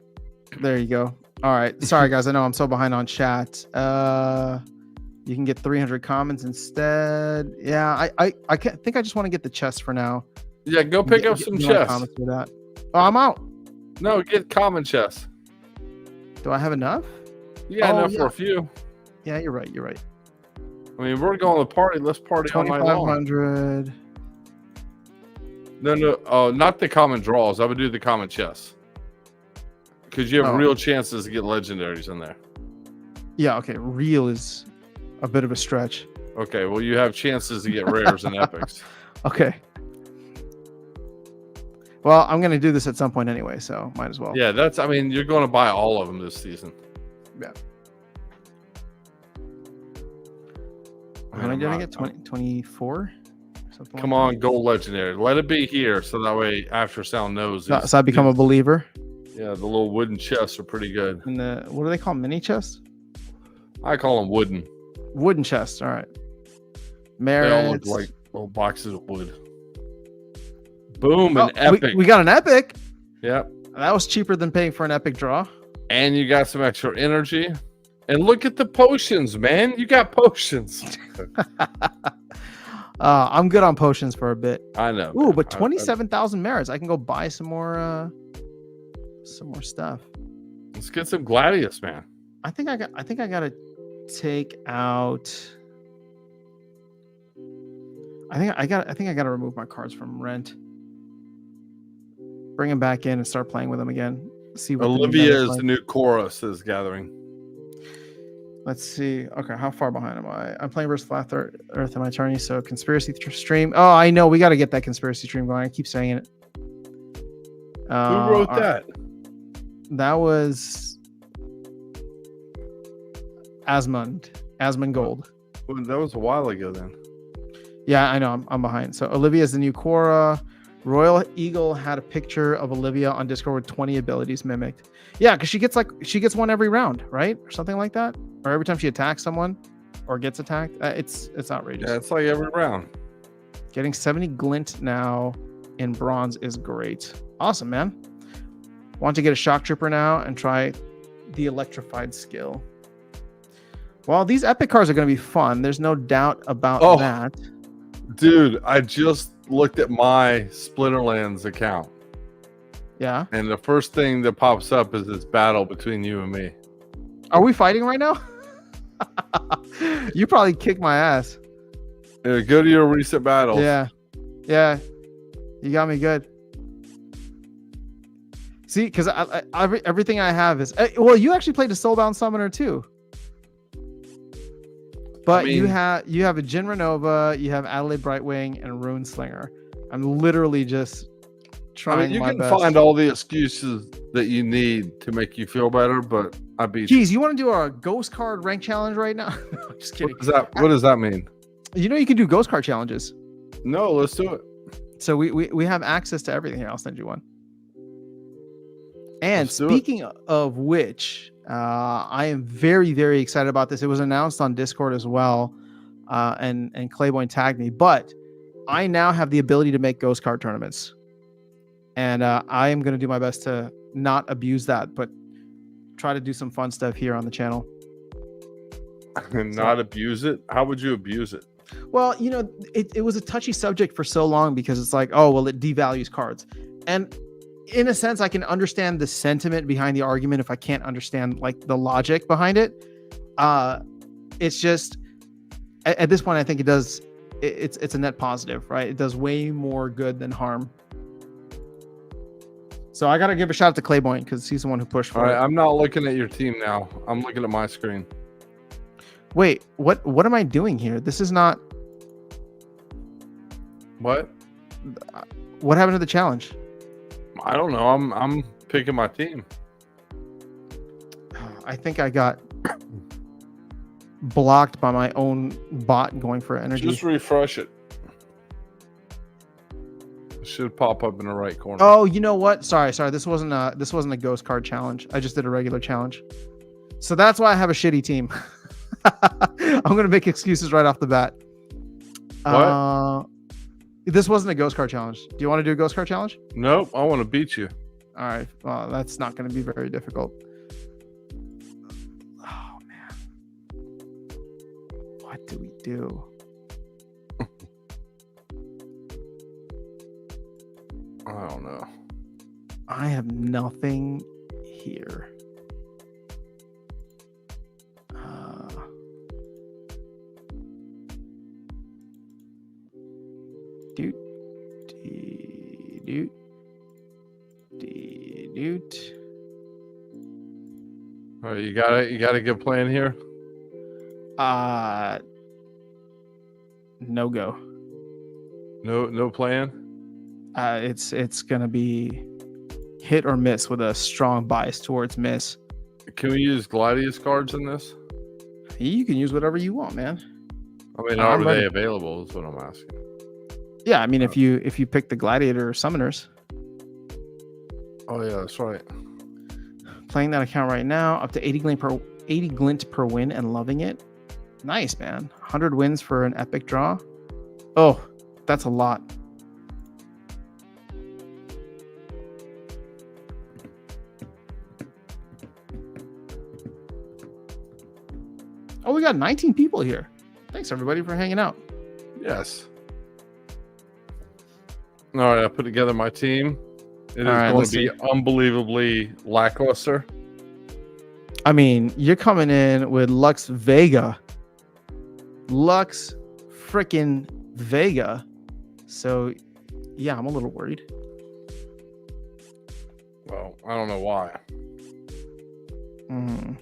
Speaker 1: There you go. All right. Sorry, guys. I know I'm so behind on chat. You can get 300 comments instead. Yeah, I think I just want to get the chest for now.
Speaker 2: Yeah, go pick up some chests.
Speaker 1: For that. Oh, I'm out.
Speaker 2: No, get common chests.
Speaker 1: Do I have enough?
Speaker 2: You got enough for a few.
Speaker 1: Yeah, you're right. You're right.
Speaker 2: I mean, we're going to party. Let's party all night long.
Speaker 1: 2,500.
Speaker 2: No. Oh, not the common draws. I would do the common chests. Because you have real chances to get legendaries in there.
Speaker 1: Yeah, okay. Real is a bit of a stretch.
Speaker 2: Okay, well, you have chances to get rares and epics.
Speaker 1: Okay. Well, I'm going to do this at some point anyway, so might as well.
Speaker 2: Yeah, I mean, you're going to buy all of them this season.
Speaker 1: Yeah. How many did I get? 24?
Speaker 2: Come on, gold legendary. Let it be here, so that way After Sound knows.
Speaker 1: So I become a believer?
Speaker 2: Yeah, the little wooden chests are pretty good.
Speaker 1: And what do they call them? Mini chests?
Speaker 2: I call them wooden.
Speaker 1: Wooden chests, all right. Merits.
Speaker 2: They all look like little boxes of wood. Boom, an epic.
Speaker 1: We got an epic.
Speaker 2: Yep.
Speaker 1: That was cheaper than paying for an epic draw.
Speaker 2: And you got some extra energy. And look at the potions, man. You got potions.
Speaker 1: I'm good on potions for a bit.
Speaker 2: I know.
Speaker 1: Ooh, but 27,000 merits. I can go buy some more stuff.
Speaker 2: Let's get some Gladius, man.
Speaker 1: I think I gotta take out. I gotta remove my cards from rent. Bring them back in and start playing with them again. See what
Speaker 2: Olivia is the new chorus is gathering.
Speaker 1: Let's see. Okay, how far behind am I? I'm playing versus Flat Earth in my tourney, so conspiracy stream. Oh, I know. We got to get that conspiracy stream going. I keep saying it.
Speaker 2: Who wrote that?
Speaker 1: That was Asmund Gold.
Speaker 2: Well, that was a while ago then.
Speaker 1: Yeah, I know. I'm behind. So Olivia is the new Korra. Royal Eagle had a picture of Olivia on Discord with 20 abilities mimicked. Yeah, because she gets one every round, right? Or something like that. Or every time she attacks someone or gets attacked. It's outrageous.
Speaker 2: Yeah, it's like every round.
Speaker 1: Getting 70 glint now in bronze is great. Awesome, man. Want to get a shock trooper now and try the electrified skill. Well, these epic cards are going to be fun. There's no doubt about that.
Speaker 2: Dude, I just looked at my Splinterlands account.
Speaker 1: Yeah.
Speaker 2: And the first thing that pops up is this battle between you and me.
Speaker 1: Are we fighting right now? You probably kicked my ass.
Speaker 2: Yeah, go to your recent battles.
Speaker 1: Yeah. You got me good. See, because everything I have is... Well, you actually played a Soulbound Summoner too. But you have a Jin Renova, you have Adelaide Brightwing, and Rune Slinger. I'm literally just trying my best. You can
Speaker 2: find all the excuses that you need to make you feel better, but I beat you.
Speaker 1: Geez, you want to do a ghost card rank challenge right now? No, just kidding.
Speaker 2: What does that mean?
Speaker 1: You know you can do ghost card challenges.
Speaker 2: No, let's do it.
Speaker 1: So we have access to everything here. I'll send you one. And speaking of which, I am very, very excited about this. It was announced on Discord as well, and Clayboy tagged me. But I now have the ability to make ghost card tournaments, and I am going to do my best to not abuse that, but try to do some fun stuff here on the channel.
Speaker 2: And not abuse it? How would you abuse it?
Speaker 1: Well, you know, it was a touchy subject for so long because it's like, oh, well, it devalues cards. And in a sense, I can understand the sentiment behind the argument if I can't understand like the logic behind it. It's just at this point, I think it does it's a net positive, right? It does way more good than harm. So I got to give a shout out to Claiborne because he's the one who pushed for
Speaker 2: All right,
Speaker 1: it.
Speaker 2: I'm not looking at your team now. I'm looking at my screen.
Speaker 1: Wait, what am I doing here? This is not.
Speaker 2: What?
Speaker 1: What happened to the challenge?
Speaker 2: I don't know. I'm picking my team.
Speaker 1: I think I got blocked by my own bot going for energy.
Speaker 2: Just refresh it. It should pop up in the right corner.
Speaker 1: Oh, you know what? Sorry. This wasn't a ghost card challenge. I just did a regular challenge. So that's why I have a shitty team. I'm gonna make excuses right off the bat.
Speaker 2: What?
Speaker 1: This wasn't a ghost card challenge. Do you want to do a ghost card challenge?
Speaker 2: Nope. I want to beat you.
Speaker 1: All right. Well, that's not going to be very difficult. Oh man, what do we do?
Speaker 2: I don't know.
Speaker 1: I have nothing here.
Speaker 2: All right, you got a good plan here.
Speaker 1: No go.
Speaker 2: No plan.
Speaker 1: It's gonna be hit or miss with a strong bias towards miss.
Speaker 2: Can we use Gladius cards in this?
Speaker 1: You can use whatever you want, man.
Speaker 2: I mean, are they available? Is what I'm asking.
Speaker 1: Yeah, I mean, if you pick the Gladiator Summoners.
Speaker 2: Oh yeah, that's right.
Speaker 1: Playing that account right now, up to 80 glint per win, and loving it. Nice, man. 100 wins for an epic draw. Oh, that's a lot. Oh, we got 19 people here. Thanks everybody for hanging out.
Speaker 2: Yes. All right, I put together my team. It is going to be unbelievably lackluster.
Speaker 1: I mean, you're coming in with Lux Vega. Lux freaking Vega. So, yeah, I'm a little worried.
Speaker 2: Well, I don't know why.
Speaker 1: Mm-hmm.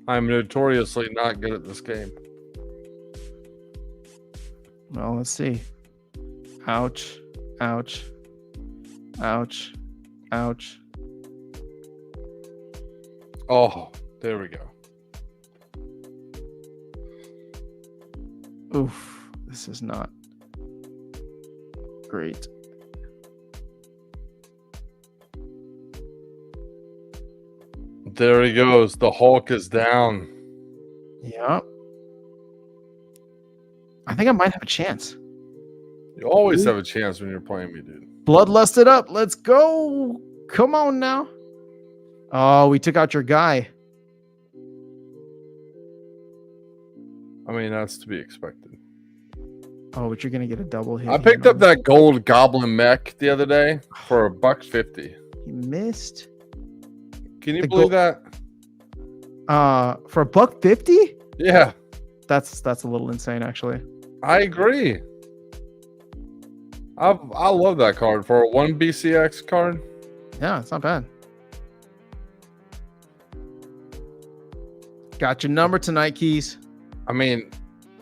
Speaker 2: I'm notoriously not good at this game.
Speaker 1: Well, let's see. Ouch. Ouch. Ouch. Ouch.
Speaker 2: Oh, there we go.
Speaker 1: Oof. This is not great.
Speaker 2: There he goes. The Hulk is down.
Speaker 1: Yep. I think I might have a chance.
Speaker 2: You always have a chance when you're playing me, dude.
Speaker 1: Bloodlusted up. Let's go. Come on now. Oh, we took out your guy.
Speaker 2: I mean, that's to be expected.
Speaker 1: Oh, but you're going to get a double hit.
Speaker 2: I picked up that gold goblin mech the other day for $1.50.
Speaker 1: You missed.
Speaker 2: Can you believe that?
Speaker 1: For $1.50?
Speaker 2: Yeah.
Speaker 1: That's a little insane, actually.
Speaker 2: I agree. I love that card for a 1 BCX card.
Speaker 1: Yeah, it's not bad. Got your number tonight, Keys.
Speaker 2: I mean,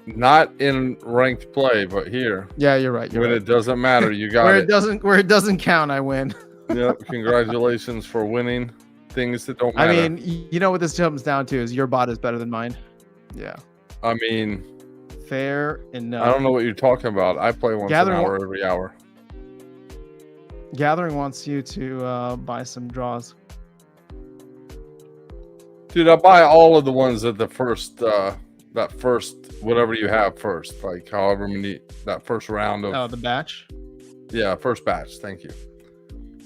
Speaker 2: not in ranked play, but here.
Speaker 1: Yeah, you're right. You're
Speaker 2: when
Speaker 1: right.
Speaker 2: It doesn't matter, you got
Speaker 1: where it doesn't count, I win.
Speaker 2: Yep. Congratulations for winning things that don't matter.
Speaker 1: I mean, you know what this comes down to is your bot is better than mine. Yeah.
Speaker 2: I mean,
Speaker 1: fair enough.
Speaker 2: I don't know what you're talking about. I play once an hour every hour.
Speaker 1: Gathering wants you to buy some draws.
Speaker 2: Dude, I buy all of the ones at the first, that first, whatever you have first, like however many, that first round of.
Speaker 1: Oh, the batch?
Speaker 2: Yeah, first batch. Thank you.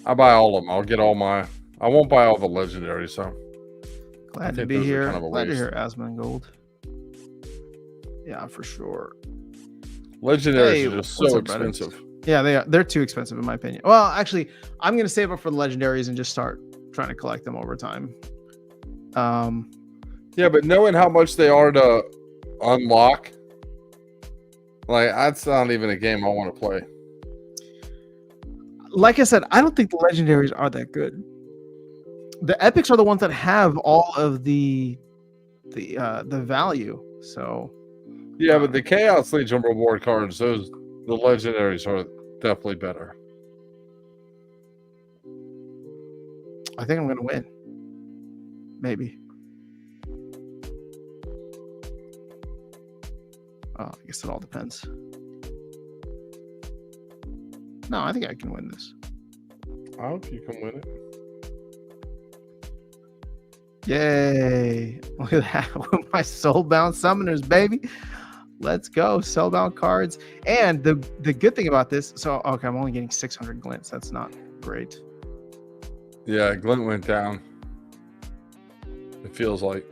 Speaker 2: I buy all of them. I'll get all my, I won't buy all the legendaries, so.
Speaker 1: Glad to be here. Glad to hear Asmon Gold. Yeah, for sure.
Speaker 2: Legendaries are just so expensive.
Speaker 1: Yeah, they are. They're too expensive in my opinion. Well, actually, I'm gonna save up for the legendaries and just start trying to collect them over time.
Speaker 2: Yeah, but knowing how much they are to unlock, Like that's not even a game I want to play.
Speaker 1: Like I said, I don't think the legendaries are that good. The epics are the ones that have all of the value. So
Speaker 2: Yeah, but the Chaos Legion reward cards, the legendaries are definitely better.
Speaker 1: I think I'm gonna win. Maybe. Oh, I guess it all depends. No, I think I can win this.
Speaker 2: I hope you can win it.
Speaker 1: Yay! Look at that with my soulbound summoners, baby. Let's go, soulbound cards. And the good thing about this, so okay, I'm only getting 600 glints. That's not great.
Speaker 2: Yeah, glint went down. It feels like.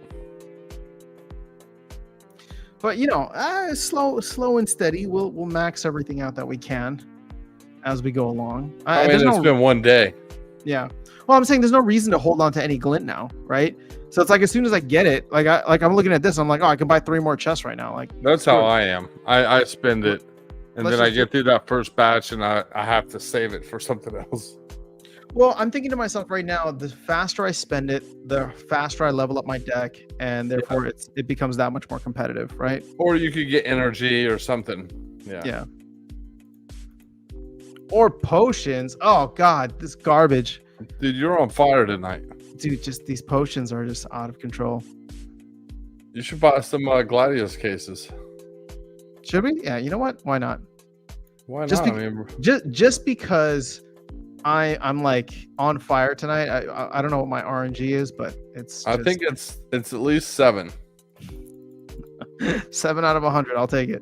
Speaker 1: But you know, slow and steady. We'll max everything out that we can as we go along.
Speaker 2: I mean, it's been one day.
Speaker 1: Yeah. Well, I'm saying there's no reason to hold on to any glint now, right? So it's like as soon as I get it, I'm looking at this, I'm like, oh, I can buy 3 more chests right now. Like
Speaker 2: that's how I am. I spend it, and then I get through that first batch, and I have to save it for something else.
Speaker 1: Well, I'm thinking to myself right now, the faster I spend it, the faster I level up my deck, and therefore it becomes that much more competitive, right?
Speaker 2: Or you could get energy or something.
Speaker 1: Yeah. Or potions. Oh God, this garbage.
Speaker 2: Dude, you're on fire tonight.
Speaker 1: Dude, just these potions are just out of control.
Speaker 2: You should buy some Gladius cases.
Speaker 1: Should we? Yeah, you know what? Why not?
Speaker 2: Why not?
Speaker 1: Just because I'm like on fire tonight. I don't know what my RNG is, but I
Speaker 2: think it's at least 7.
Speaker 1: 7 out of 100. I'll take it.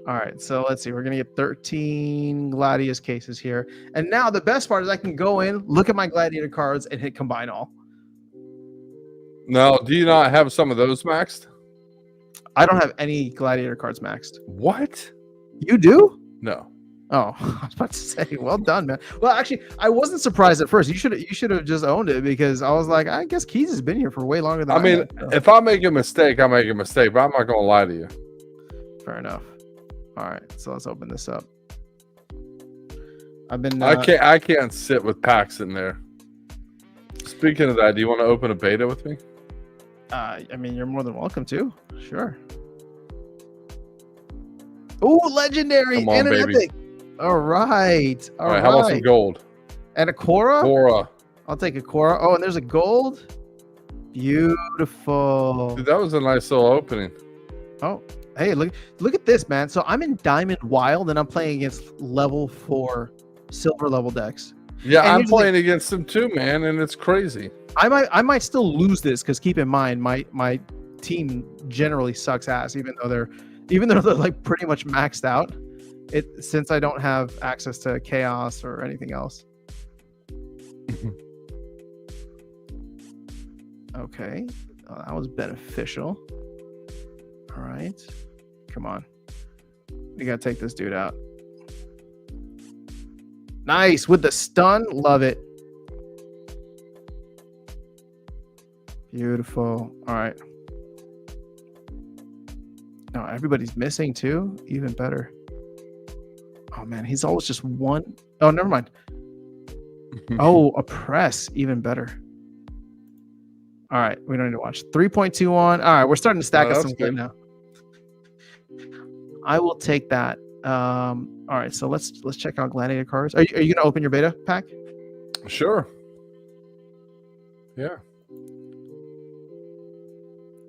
Speaker 1: All right, so let's see. We're gonna get 13 Gladius cases here, and now the best part is I can go in, look at my Gladiator cards, and hit combine all.
Speaker 2: No, do you not have some of those maxed?
Speaker 1: I don't have any Gladiator cards maxed.
Speaker 2: What?
Speaker 1: You do?
Speaker 2: No.
Speaker 1: Oh, I was about to say, well done, man. Well, actually, I wasn't surprised at first. You should have just owned it because I was like, I guess Keys has been here for way longer than
Speaker 2: I mean, if I make a mistake, I make a mistake, but I'm not gonna lie to you.
Speaker 1: Fair enough. All right, so let's open this up.
Speaker 2: I can't sit with packs in there. Speaking of that, do you want to open a beta with me?
Speaker 1: I mean, you're more than welcome to. Sure. Oh, legendary
Speaker 2: Come on,
Speaker 1: and an
Speaker 2: baby.
Speaker 1: epic. All right.
Speaker 2: All right. How about some gold?
Speaker 1: And a Korra?
Speaker 2: Korra.
Speaker 1: I'll take a Korra. Oh, and there's a gold. Beautiful.
Speaker 2: Dude, that was a nice little opening.
Speaker 1: Oh, hey, look at this, man. So I'm in Diamond Wild and I'm playing against level 4 silver level decks.
Speaker 2: Yeah, and I'm playing against them too, man, and it's crazy.
Speaker 1: I might still lose this because keep in mind my team generally sucks ass, even though they're like pretty much maxed out. Since I don't have access to chaos or anything else. Okay, that was beneficial. All right, come on, we gotta take this dude out. Nice with the stun, love it. Beautiful. All right. No, everybody's missing too. Even better. Oh man, he's always just one. Oh, never mind. Oh, a press, even better. All right, we don't need to watch. 3.21. All right, we're starting to stack us some good now. I will take that. All right, so let's check out Gladiator cards. Are you gonna open your beta pack?
Speaker 2: Sure. Yeah.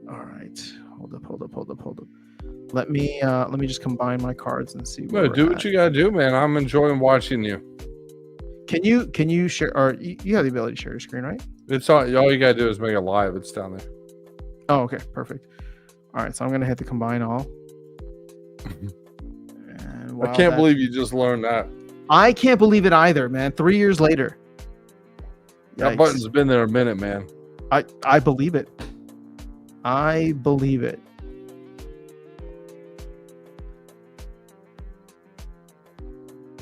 Speaker 1: All right. Hold up. Let me just combine my cards and see.
Speaker 2: No, do what you gotta do, man. I'm enjoying watching you.
Speaker 1: Can you share, or you have the ability to share your screen, right?
Speaker 2: It's all you gotta do is make it live. It's down there.
Speaker 1: Oh, okay, perfect. All right, so I'm gonna hit the combine all. And
Speaker 2: I can't believe you just learned that.
Speaker 1: I can't believe it either, man. 3 years later.
Speaker 2: That
Speaker 1: Yikes.
Speaker 2: button's been there a minute, man.
Speaker 1: I believe it. I believe it.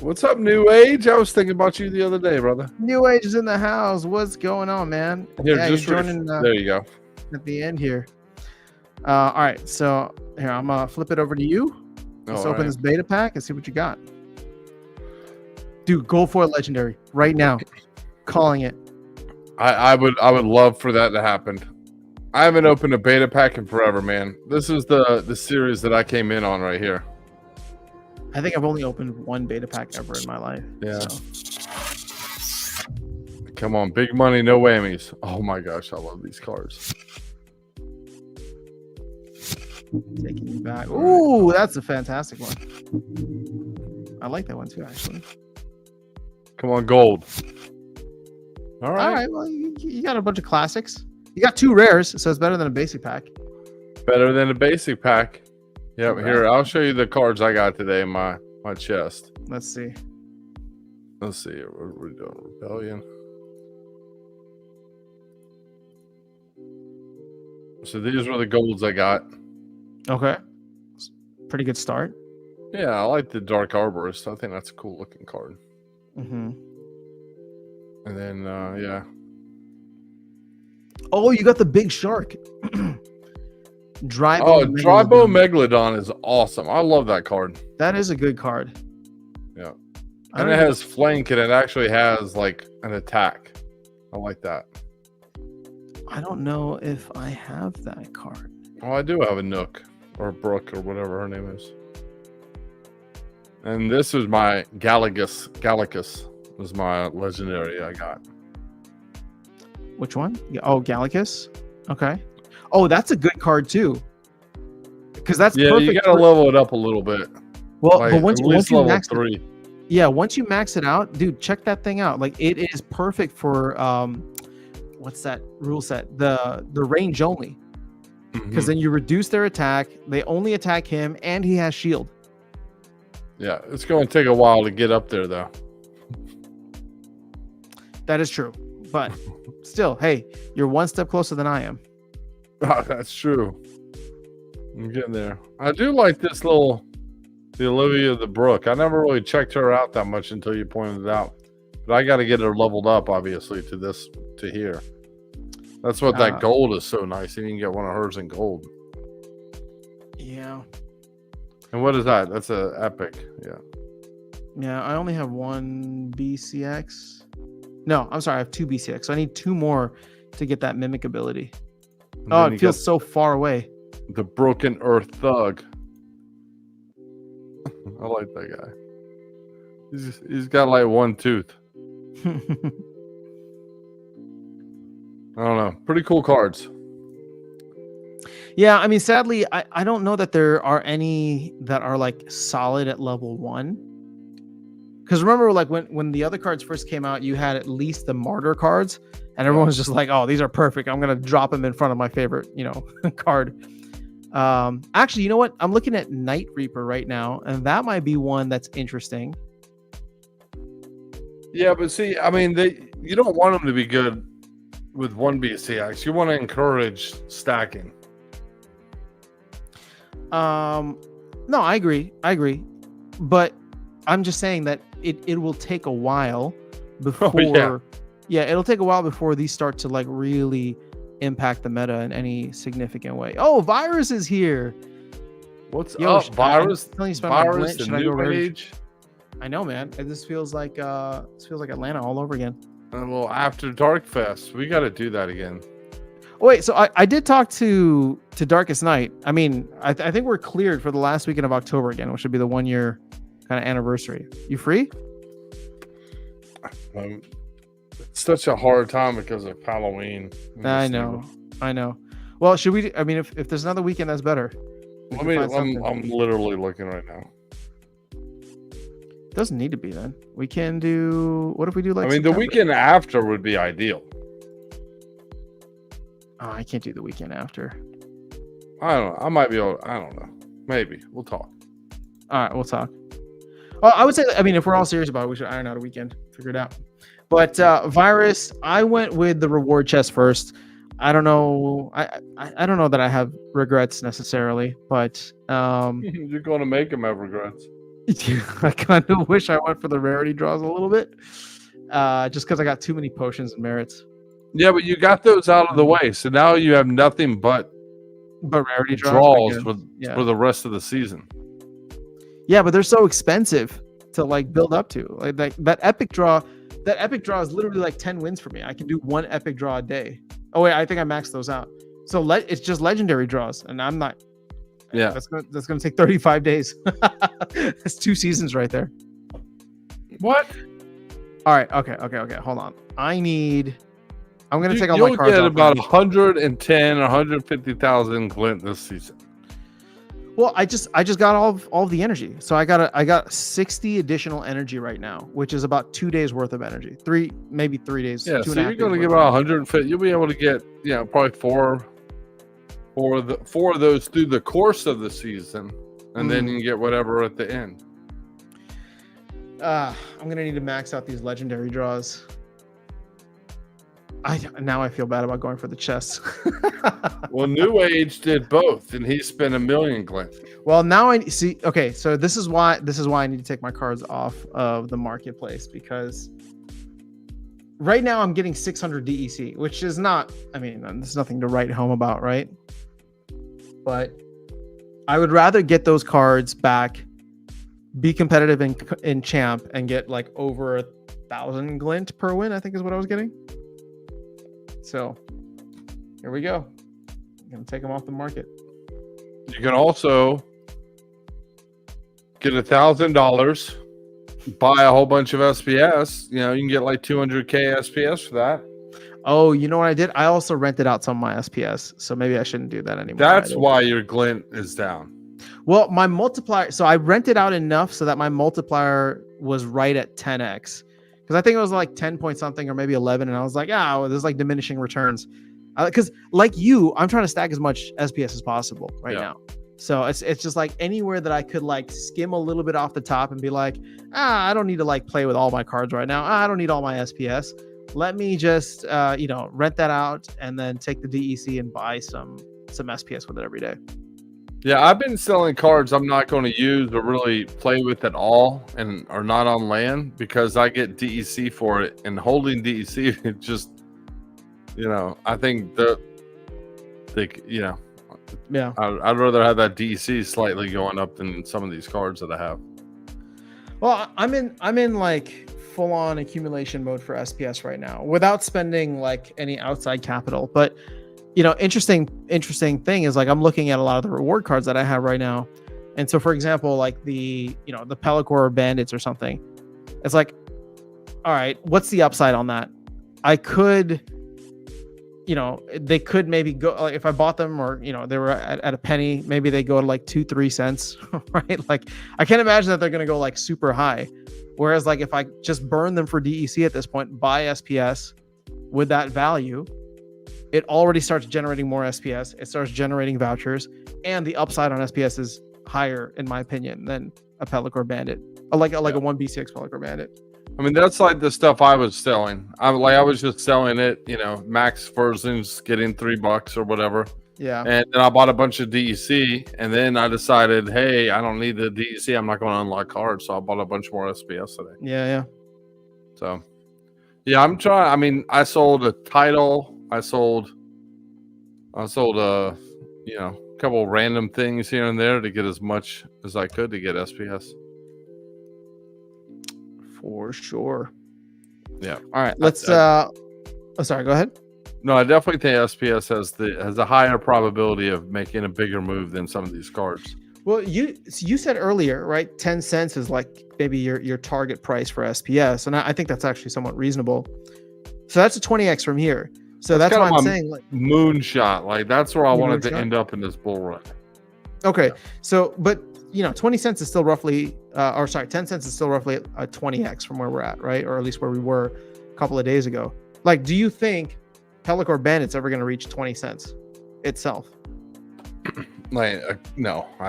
Speaker 2: What's up, New Age? I was thinking about you the other day, brother.
Speaker 1: New Age is in the house. What's going on, man?
Speaker 2: Here,
Speaker 1: yeah,
Speaker 2: just
Speaker 1: you're joining,
Speaker 2: there you go.
Speaker 1: at the end here. All right, so here I'm gonna flip it over to you. Let's
Speaker 2: All
Speaker 1: open
Speaker 2: right.
Speaker 1: this beta pack and see what you got. Dude, go for a legendary right now. Calling it.
Speaker 2: I would love for that to happen. I haven't opened a beta pack in forever, man. This is the series that I came in on right here.
Speaker 1: I think I've only opened one beta pack ever in my life.
Speaker 2: Yeah.
Speaker 1: So.
Speaker 2: Come on, big money, no whammies. Oh my gosh, I love these cards.
Speaker 1: Taking you back. Ooh, that's a fantastic one. I like that one too, actually.
Speaker 2: Come on, gold. All
Speaker 1: All
Speaker 2: right.
Speaker 1: right. Well, you got a bunch of classics. You got 2 rares, so it's better than a basic pack.
Speaker 2: Better than a basic pack. Yep.
Speaker 1: Right.
Speaker 2: Here, I'll show you the cards I got today in my chest.
Speaker 1: Let's see.
Speaker 2: Let's see. What are we doing? Rebellion. So these were the golds I got.
Speaker 1: Okay. Pretty good start.
Speaker 2: Yeah, I like the Dark Arborist. I think that's a cool looking card.
Speaker 1: Mm-hmm.
Speaker 2: And then, yeah.
Speaker 1: Oh, you got the big shark.
Speaker 2: Drybo Megalodon is awesome. I love that card.
Speaker 1: That is a good card.
Speaker 2: Yeah. And it has flank and it actually has like an attack. I like that.
Speaker 1: I don't know if I have that card.
Speaker 2: Oh, I do have a Nook or Brooke or whatever her name is. And this is my Gallicus. Gallicus was my legendary I got.
Speaker 1: Which one? Oh, Gallicus. Okay. Oh, that's a good card too. Because that's perfect.
Speaker 2: You gotta level it up a little bit.
Speaker 1: Well,
Speaker 2: like,
Speaker 1: but once you max
Speaker 2: 3.
Speaker 1: once you max it out, dude, check that thing out. Like it is perfect for what's that rule set? The range only. Because then you reduce their attack. They only attack him, and he has shield.
Speaker 2: Yeah, it's going to take a while to get up there, though.
Speaker 1: That is true, but still, hey, you're one step closer than I am.
Speaker 2: Oh, that's true. I'm getting there. I do like this the Olivia the Brook. I never really checked her out that much until you pointed it out. But I got to get her leveled up, obviously, to here. That's what that gold is so nice. You can get one of hers in gold.
Speaker 1: Yeah.
Speaker 2: And what is that? That's a epic. Yeah.
Speaker 1: Yeah, I only have 1 BCX. No, I'm sorry, I have 2 BCX. So I need 2 more to get that mimic ability.
Speaker 2: And
Speaker 1: Oh, it feels so far away.
Speaker 2: The Broken Earth Thug. I like that guy. He's got like 1 tooth. I don't know. Pretty cool cards.
Speaker 1: Yeah, I mean, sadly, I don't know that there are any that are like solid at level 1. Because remember, like when the other cards first came out, you had at least the martyr cards, and everyone was just like, "Oh, these are perfect. I'm gonna drop them in front of my favorite, card." Actually, you know what? I'm looking at Night Reaper right now, and that might be one that's interesting.
Speaker 2: Yeah, but see, I mean, you don't want them to be good with 1 BCX. You want to encourage stacking.
Speaker 1: No, I agree, but I'm just saying that it will take a while before it'll take a while before these start to like really impact the meta in any significant way. Oh, Virus is here.
Speaker 2: What's up, Virus?
Speaker 1: Virus,
Speaker 2: the new age.
Speaker 1: I know, man. This feels like Atlanta all over again.
Speaker 2: A little after Dark Fest. We got to do that again.
Speaker 1: Oh, wait, so I did talk to Darkest Night. I mean, I think we're cleared for the last weekend of October again, which would be the 1 year kind of anniversary. You free?
Speaker 2: It's such a hard time because of Halloween.
Speaker 1: I know. Well, should we? I mean, if there's another weekend, that's better.
Speaker 2: I'm literally looking right now.
Speaker 1: Doesn't need to be then. We can do. What if we do like?
Speaker 2: The weekend after would be ideal.
Speaker 1: Oh, I can't do the weekend after.
Speaker 2: I don't know. I might be able. I don't know. Maybe we'll talk.
Speaker 1: All right, we'll talk. Well, I would say, I mean, if we're all serious about it, we should iron out a weekend, figure it out. But Virus, I went with the reward chest first. I don't know. I don't know that I have regrets necessarily, but
Speaker 2: you're going to make them have regrets.
Speaker 1: I kind of wish I went for the rarity draws a little bit, just because I got too many potions and merits.
Speaker 2: Yeah, but you got those out of the way, so now you have nothing but
Speaker 1: But rarity draws,
Speaker 2: draws
Speaker 1: yeah.
Speaker 2: for the rest of the season.
Speaker 1: Yeah, but they're so expensive to like build up to. Like that epic draw is literally like 10 wins for me. I can do one epic draw a day. Oh wait, I think I maxed those out. So it's just legendary draws, and I'm not.
Speaker 2: Yeah,
Speaker 1: that's gonna take 35 days. That's 2 seasons right there.
Speaker 2: What?
Speaker 1: All right, okay. Hold on. I'm gonna take all
Speaker 2: you'll
Speaker 1: my cards
Speaker 2: get
Speaker 1: off
Speaker 2: about
Speaker 1: now.
Speaker 2: 110 or 150,000 glint this season.
Speaker 1: Well, I just got all of the energy. So I got 60 additional energy right now, which is about 2 days worth of energy. Maybe 3 days.
Speaker 2: Yeah,
Speaker 1: 2
Speaker 2: so
Speaker 1: and a
Speaker 2: you're
Speaker 1: half
Speaker 2: going to
Speaker 1: days
Speaker 2: get
Speaker 1: worth
Speaker 2: about
Speaker 1: of
Speaker 2: 150. You'll be able to get, probably four of those through the course of the season, and then you can get whatever at the end.
Speaker 1: I'm gonna need to max out these legendary draws. Now I feel bad about going for the chests.
Speaker 2: Well, New Age did both, and he spent 1 million glint.
Speaker 1: Well, now I see. Okay, so this is why I need to take my cards off of the marketplace, because right now I'm getting 600 DEC, which is not. I mean, there's nothing to write home about, right? But I would rather get those cards back, be competitive in champ, and get like over 1,000 glint per win, I think is what I was getting. So here we go. I'm gonna take them off the market.
Speaker 2: You can also get $1,000, buy a whole bunch of SPS. You can get like 200K SPS for that.
Speaker 1: Oh, you know what I did? I also rented out some of my SPS, so maybe I shouldn't do that anymore.
Speaker 2: That's why your glint is down.
Speaker 1: Well, my multiplier. So I rented out enough so that my multiplier was right at 10x. Because I think it was like 10 point something or maybe 11, and I was like, well, there's like diminishing returns. Because like you, I'm trying to stack as much SPS as possible right now. So it's just like anywhere that I could like skim a little bit off the top and be like, I don't need to like play with all my cards right now. I don't need all my SPS. Let me just rent that out and then take the DEC and buy some SPS with it every day.
Speaker 2: Yeah, I've been selling cards I'm not going to use or really play with at all, and are not on land, because I get DEC for it, and holding DEC, it just, I think
Speaker 1: yeah,
Speaker 2: I'd rather have that DEC slightly going up than some of these cards that I have.
Speaker 1: Well, I'm in like full on accumulation mode for SPS right now without spending like any outside capital, but. Interesting thing is like I'm looking at a lot of the reward cards that I have right now. And so for example, like the Pelacor Bandits or something, it's like, all right, what's the upside on that? I could, they could maybe go, like if I bought them or, they were at a penny, maybe they go to like 2-3 cents, right? Like I can't imagine that they're going to go like super high. Whereas like if I just burn them for DEC at this point, buy SPS with that value, it already starts generating more SPS. It starts generating vouchers, and the upside on SPS is higher, in my opinion, than a Pelacor Bandit, like a 1B6 Pelacor Bandit.
Speaker 2: I mean, that's like the stuff I was selling. I was just selling it, max versions, getting $3 or whatever.
Speaker 1: Yeah. And
Speaker 2: then I bought a bunch of DEC, and then I decided, hey, I don't need the DEC. I'm not going to unlock cards, so I bought a bunch more SPS today.
Speaker 1: Yeah.
Speaker 2: So, yeah, I'm trying. I mean, I sold a title. I sold a couple of random things here and there to get as much as I could to get SPS.
Speaker 1: For sure.
Speaker 2: Yeah.
Speaker 1: All right. Let's. Sorry. Go ahead.
Speaker 2: No, I definitely think SPS has a higher probability of making a bigger move than some of these cards.
Speaker 1: Well, you said earlier, right? 10 cents is like maybe your target price for SPS, and I think that's actually somewhat reasonable. So that's a 20x from here. So that's why I'm saying like
Speaker 2: moonshot. Like that's where I wanted to end up in this bull run.
Speaker 1: Okay. So, but 20 cents is still roughly, 10 cents is still roughly a 20x from where we're at, right? Or at least where we were a couple of days ago. Like, do you think Pelacor Bandit's ever going to reach 20 cents itself?
Speaker 2: No, I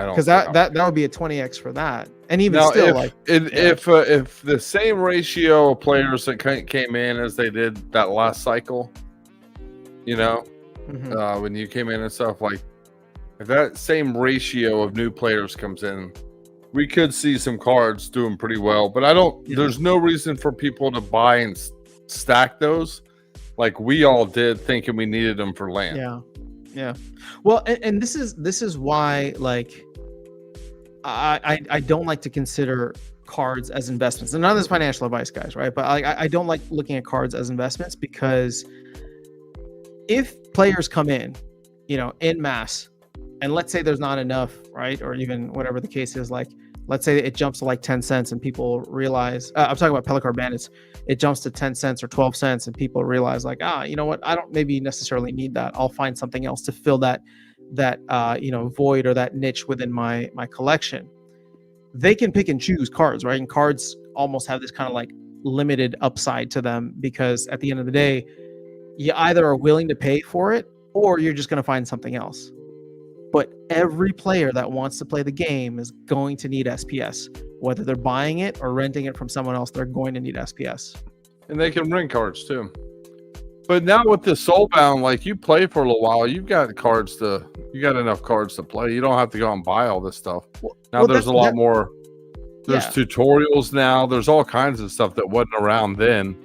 Speaker 2: don't.
Speaker 1: Because that would be a 20x for that. And even
Speaker 2: now,
Speaker 1: still,
Speaker 2: if the same ratio of players that came in as they did that last cycle, when you came in and stuff, like if that same ratio of new players comes in, we could see some cards doing pretty well. But there's no reason for people to buy and stack those like we all did, thinking we needed them for land.
Speaker 1: Yeah. Well, and this is why, like, I don't like to consider cards as investments. And none of this financial advice, guys, right? But I don't like looking at cards as investments, because if players come in, in mass, and let's say there's not enough, right? Or even whatever the case is, like, let's say it jumps to like 10 cents and people realize, I'm talking about Pellicar Bandits, it jumps to 10 cents or 12 cents and people realize, like, you know what? I don't maybe necessarily need that. I'll find something else to fill that void or that niche within my collection. They can pick and choose cards, right? And cards almost have this kind of like limited upside to them, because at the end of the day, you either are willing to pay for it or you're just going to find something else. But every player that wants to play the game is going to need SPS. Whether they're buying it or renting it from someone else, they're going to need SPS.
Speaker 2: And they can rent cards too. But now with the Soulbound, like, you play for a little while, you got enough cards to play. You don't have to go and buy all this stuff. Now there's a lot more. There's tutorials now. There's all kinds of stuff that wasn't around then.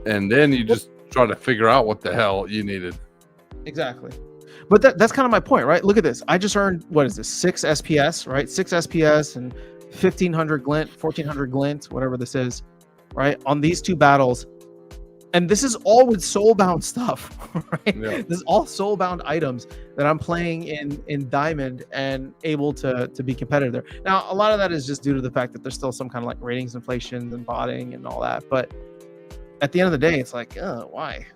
Speaker 2: And then you just try to figure out what the hell you needed.
Speaker 1: Exactly. But that's kind of my point, right? Look at this. I just earned, what is this, 6 SPS, right? 6 SPS and 1,500 glint, 1,400 glint, whatever this is, right? On these 2 battles. And this is all with soulbound stuff, right? Yeah. This is all soulbound items that I'm playing in Diamond and able to be competitive there. Now, a lot of that is just due to the fact that there's still some kind of like ratings inflation and botting and all that. But at the end of the day, it's like, why?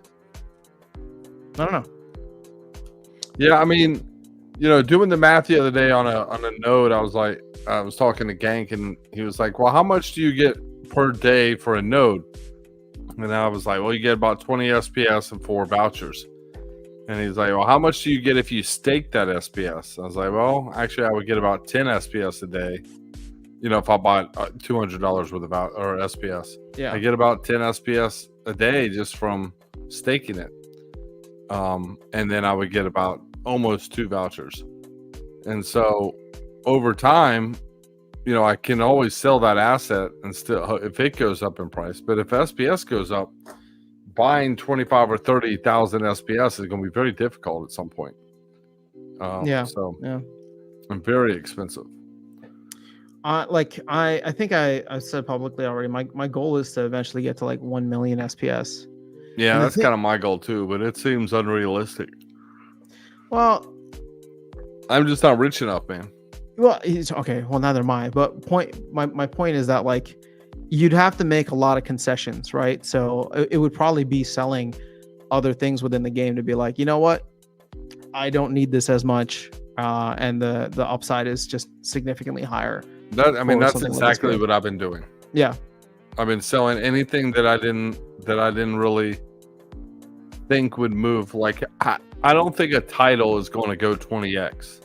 Speaker 1: I don't know.
Speaker 2: Yeah, I mean, doing the math the other day on a node, I was talking to Gank, and he was like, well, how much do you get per day for a node? And I was like, well, you get about 20 SPS and 4 vouchers. And he's like, well, how much do you get if you stake that SPS? I was like, well, actually, I would get about 10 SPS a day. If I bought $200 worth of SPS. Yeah, I get about 10 SPS a day just from staking it. And then I would get about almost 2 vouchers. And so over time, I can always sell that asset and still, if it goes up in price. But if SPS goes up, buying 25 or 30,000 SPS is going to be very difficult at some point. So I'm very expensive.
Speaker 1: I think I said publicly already, my goal is to eventually get to like 1 million SPS.
Speaker 2: Yeah, that's kind of my goal too, but it seems unrealistic.
Speaker 1: Well,
Speaker 2: I'm just not rich enough, man.
Speaker 1: Well, okay. Well, neither am I. But my point is that, like, you'd have to make a lot of concessions, right? So it would probably be selling other things within the game to be like, you know what, I don't need this as much, and the upside is just significantly higher.
Speaker 2: That's exactly what I've been doing.
Speaker 1: Yeah,
Speaker 2: I've been selling anything that I didn't really think would move. Like, I don't think a title is going to go 20x.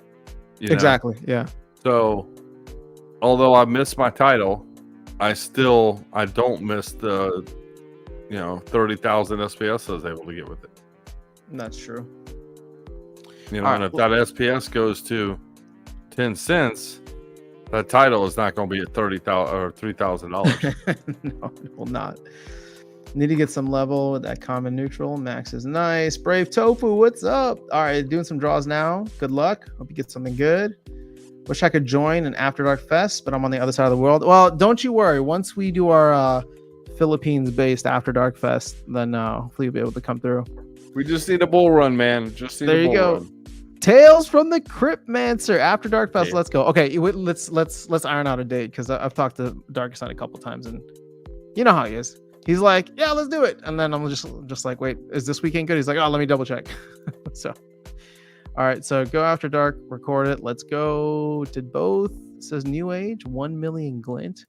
Speaker 1: Exactly. Yeah.
Speaker 2: So, although I missed my title, I don't miss the 30,000 SPS I was able to get with it.
Speaker 1: That's true.
Speaker 2: And if that SPS goes to 10 cents, that title is not going to be at $30,000 or $3,000.
Speaker 1: No, it will not. Need to get some level with that common neutral. Max is nice. Brave Tofu, what's up? All right, doing some draws now. Good luck. Hope you get something good. Wish I could join an After Dark Fest, but I'm on the other side of the world. Well, don't you worry. Once we do our Philippines-based After Dark Fest, then hopefully you'll be able to come through.
Speaker 2: We just need a bull run, man.
Speaker 1: There you go. Tales from the Cryptmancer After Dark Fest. Yeah. Let's go. Okay, let's iron out a date, because I've talked to Dark Side a couple times, and you know how he is. He's like, yeah, let's do it. And then I'm just like, wait, is this weekend good? He's like, oh, let me double check. So, all right. So go After Dark, record it. Let's go. Did both. It says New Age, 1 million glint.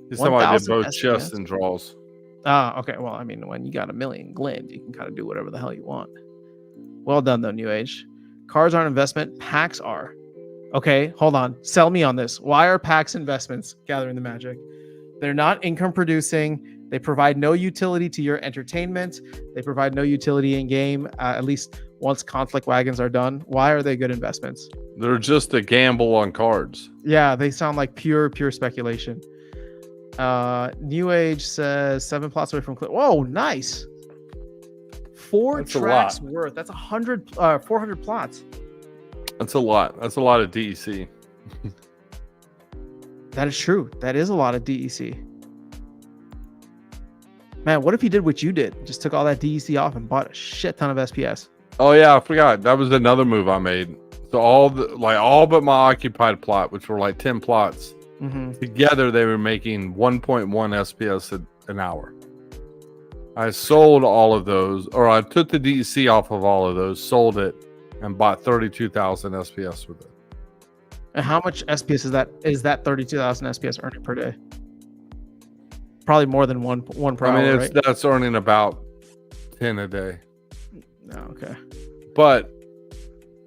Speaker 2: This time I did both chests and draws.
Speaker 1: Okay. Well, I mean, when you got 1 million glint, you can kind of do whatever the hell you want. Well done, though, New Age. Cards aren't investment. Packs are. Okay, hold on. Sell me on this. Why are packs investments? Gathering the Magic. They're not income producing. They provide no utility to your entertainment. They provide no utility in game, at least once conflict wagons are done. Why are they good investments?
Speaker 2: They're just a gamble on cards.
Speaker 1: Yeah, they sound like pure speculation. New Age says 7 plots away from clip. Whoa, nice. 4
Speaker 2: That's a
Speaker 1: tracks
Speaker 2: lot.
Speaker 1: worth. That's 400 plots.
Speaker 2: That's a lot. That's a lot of DEC.
Speaker 1: That is true. That is a lot of DEC. Man, what if he did what you did? Just took all that DEC off and bought a shit ton of SPS.
Speaker 2: Oh yeah, I forgot. That was another move I made. So all but my occupied plot, which were like 10 plots, together they were making 1.1 SPS an hour. I sold all of those, or I took the DEC off of all of those, sold it, and bought 32,000 SPS with it.
Speaker 1: And how much SPS is that? Is that 32,000 SPS earning per day? Probably more than one per hour. I mean,
Speaker 2: that's earning about 10 a day.
Speaker 1: Oh, okay.
Speaker 2: But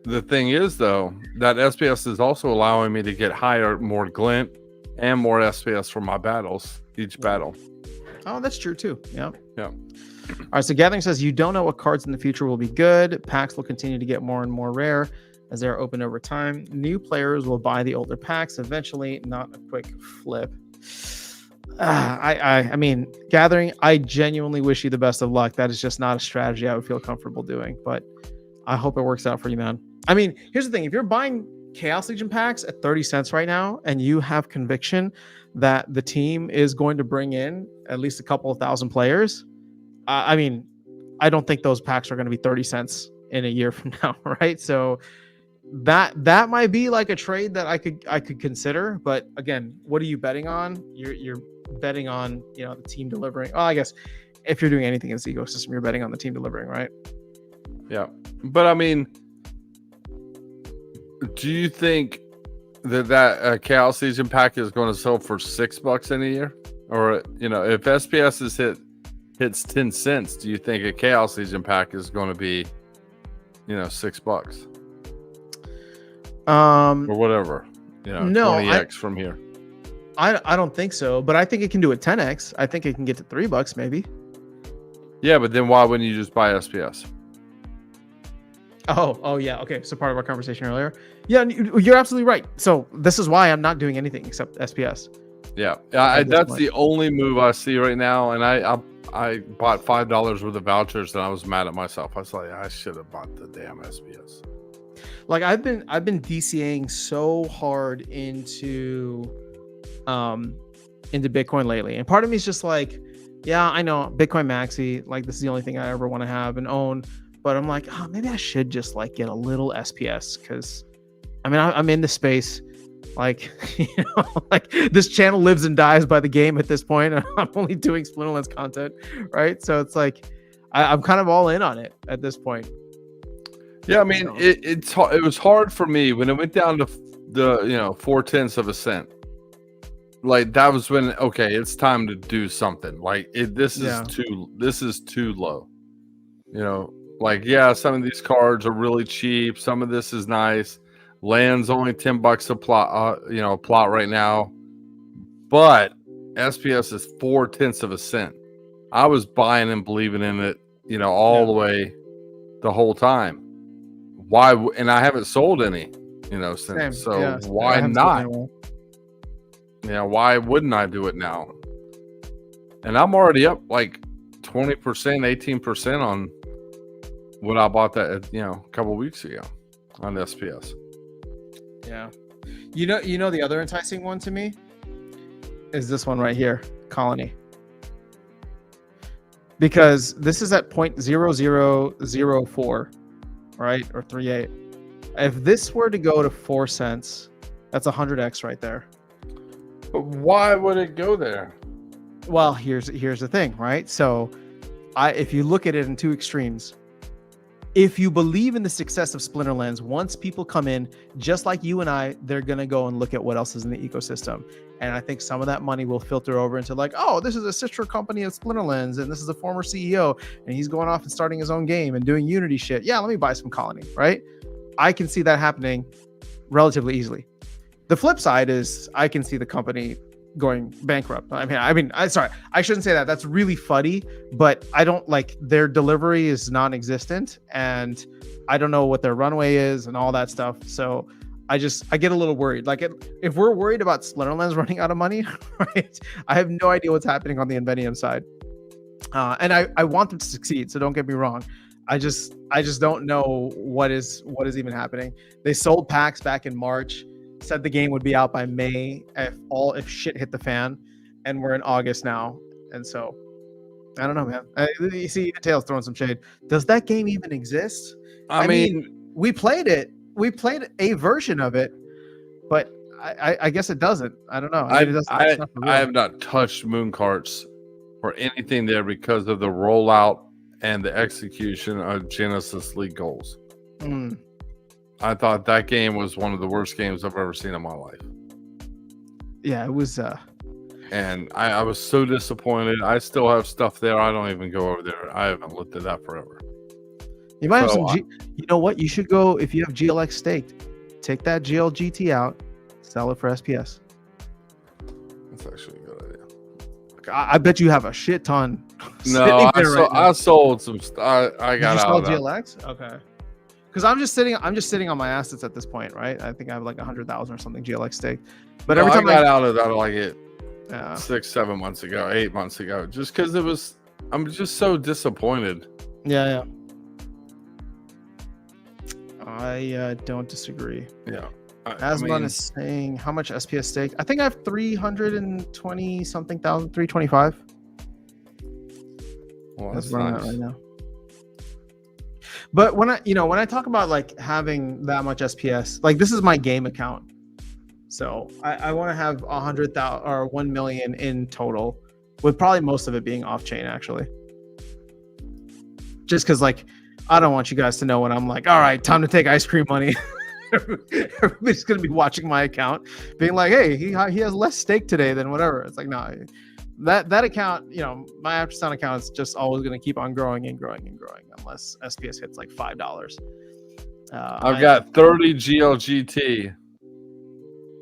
Speaker 2: the thing is, though, that SPS is also allowing me to get higher, more glint, and more SPS for my battles, each battle.
Speaker 1: Oh, that's true too. Yeah.
Speaker 2: Yeah.
Speaker 1: All right. So Gathering says you don't know what cards in the future will be good. Packs will continue to get more and more rare as they are opened over time. New players will buy the older packs eventually, not a quick flip. I mean, Gathering, I genuinely wish you the best of luck. That is just not a strategy I would feel comfortable doing, but I hope it works out for you, man. I mean, here's the thing. If you're buying Chaos Legion packs at 30 cents right now, and you have conviction that the team is going to bring in at least a couple of thousand players, I mean, I don't think those packs are going to be 30 cents in a year from now, right? So that might be like a trade that I could consider. But again, what are you betting on? You're betting on, the team delivering. Oh, I guess if you're doing anything in this ecosystem, you're betting on the team delivering, right?
Speaker 2: Yeah. But I mean, do you think that Chaos Legion pack is going to sell for $6 in a year? Or, if SPS hits 10 cents, do you think a Chaos Legion pack is going to be, $6? Or whatever,
Speaker 1: no,
Speaker 2: 20x from here.
Speaker 1: I don't think so, but I think it can do a 10x. I think it can get to $3 maybe.
Speaker 2: Yeah, but then why wouldn't you just buy SPS?
Speaker 1: Oh yeah. Okay. So part of our conversation earlier. Yeah, you're absolutely right. So this is why I'm not doing anything except SPS.
Speaker 2: Yeah, that's the only move I see right now. And I bought $5 worth of vouchers, and I was mad at myself. I was like, I should have bought the damn SPS.
Speaker 1: Like I've been DCAing so hard into Bitcoin lately, and part of me is just like, yeah, I know Bitcoin Maxi, like this is the only thing I ever want to have and own, but I'm like, maybe I should just like get a little SPS, because I mean I'm in the space, like like this channel lives and dies by the game at this point. I'm only doing Splinterlands content, right? So it's like I'm kind of all in on it at this point.
Speaker 2: Yeah, I mean, it was hard for me when it went down to the 0.4 of a cent. Like that was when it's time to do something. Like this is too low. Like some of these cards are really cheap. Some of this is nice. Land's only $10 a plot. Plot right now, but SPS is 0.4 of a cent. I was buying and believing in it, all the way, the whole time. Why? And I haven't sold any, since.
Speaker 1: Same.
Speaker 2: So
Speaker 1: yeah,
Speaker 2: why not? Why wouldn't I do it now? And I'm already up like 20%, 18% on what I bought that, a couple weeks ago on SPS.
Speaker 1: Yeah. The other enticing one to me is this one right here, Colony. Because this is at 0.0004. Right, or 3.8. If this were to go to 4 cents, that's 100x right there.
Speaker 2: But why would it go there?
Speaker 1: Well, here's the thing, right? So, if you look at it in two extremes, if you believe in the success of Splinterlands, once people come in, just like you and I, they're gonna go and look at what else is in the ecosystem. And I think some of that money will filter over into like, oh, this is a sister company of Splinterlands, and this is a former CEO, and he's going off and starting his own game and doing Unity shit. Yeah, let me buy some Colony, right? I can see that happening relatively easily. The flip side is I can see the company going bankrupt. I mean, sorry, I shouldn't say that. That's really fuddy, but I don't like their delivery is non-existent, and I don't know what their runway is and all that stuff. So I get a little worried. Like if we're worried about Splinterlands running out of money, right? I have no idea what's happening on the Invenium side. And I want them to succeed. So don't get me wrong. I just don't know what is even happening. They sold packs back in March, said the game would be out by May if shit hit the fan, and we're in August now, and so I don't know, man. You see, Tails throwing some shade. Does that game even exist?
Speaker 2: I mean,
Speaker 1: we played it. We played a version of it, but I guess it doesn't. I don't know. I mean,
Speaker 2: I have not touched Moon Carts or anything there because of the rollout and the execution of Genesis League goals. I thought that game was one of the worst games I've ever seen in my life.
Speaker 1: Yeah, it was.
Speaker 2: And I was so disappointed. I still have stuff there. I don't even go over there. I haven't looked at that forever.
Speaker 1: You might have some. You know what? You should go if you have GLX staked. Take that GLGT out, sell it for SPS.
Speaker 2: That's actually a good idea.
Speaker 1: I bet you have a shit ton.
Speaker 2: No, I sold some. I got out of that.
Speaker 1: GLX. Okay. Because I'm just sitting on my assets at this point, right? I think I have like 100,000 or something GLX staked. But every time
Speaker 2: I got out of that, like 6-7 months ago, 8 months ago, just because I'm just so disappointed.
Speaker 1: Yeah. I don't disagree.
Speaker 2: Yeah.
Speaker 1: Asman is saying how much SPS stake? I think I have 320 something thousand, 325.
Speaker 2: Well, that's nice.
Speaker 1: Right now. But when I talk about like having that much SPS, like this is my game account. So I want to have 100,000 or 1 million in total, with probably most of it being off chain actually. Just because like I don't want you guys to know when I'm like, all right, time to take ice cream money. Everybody's gonna be watching my account, being like, hey, he has less stake today than whatever. It's like, no, that account, my after sound account is just always gonna keep on growing and growing and growing unless SPS hits like $5.
Speaker 2: I've got 30 GLGT.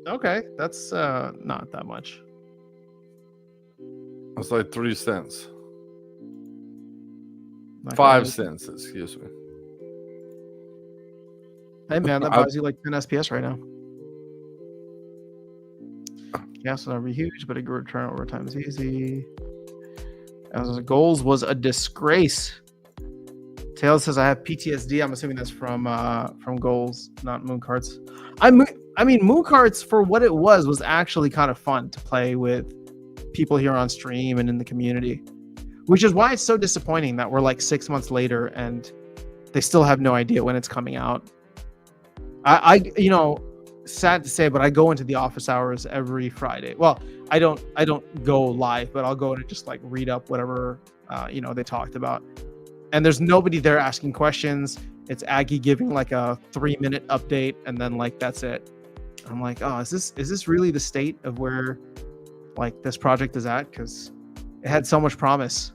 Speaker 1: Okay, that's not that much.
Speaker 2: It's like 3 cents. 5 cents, excuse me.
Speaker 1: Hey man, that buys you like 10 SPS right now. Gas will never be huge, but a good return over time is easy. As goals was a disgrace. Tails says I have PTSD. I'm assuming that's from goals, not moon carts. I mean, moon carts for what it was actually kind of fun to play with people here on stream and in the community, which is why it's so disappointing that we're like 6 months later and they still have no idea when it's coming out. I sad to say, but I go into the office hours every Friday. Well, I don't go live, but I'll go in and just like read up whatever they talked about. And there's nobody there asking questions. It's Aggie giving like a 3-minute update, and then like that's it. I'm like, oh, is this really the state of where like this project is at? Because it had so much promise,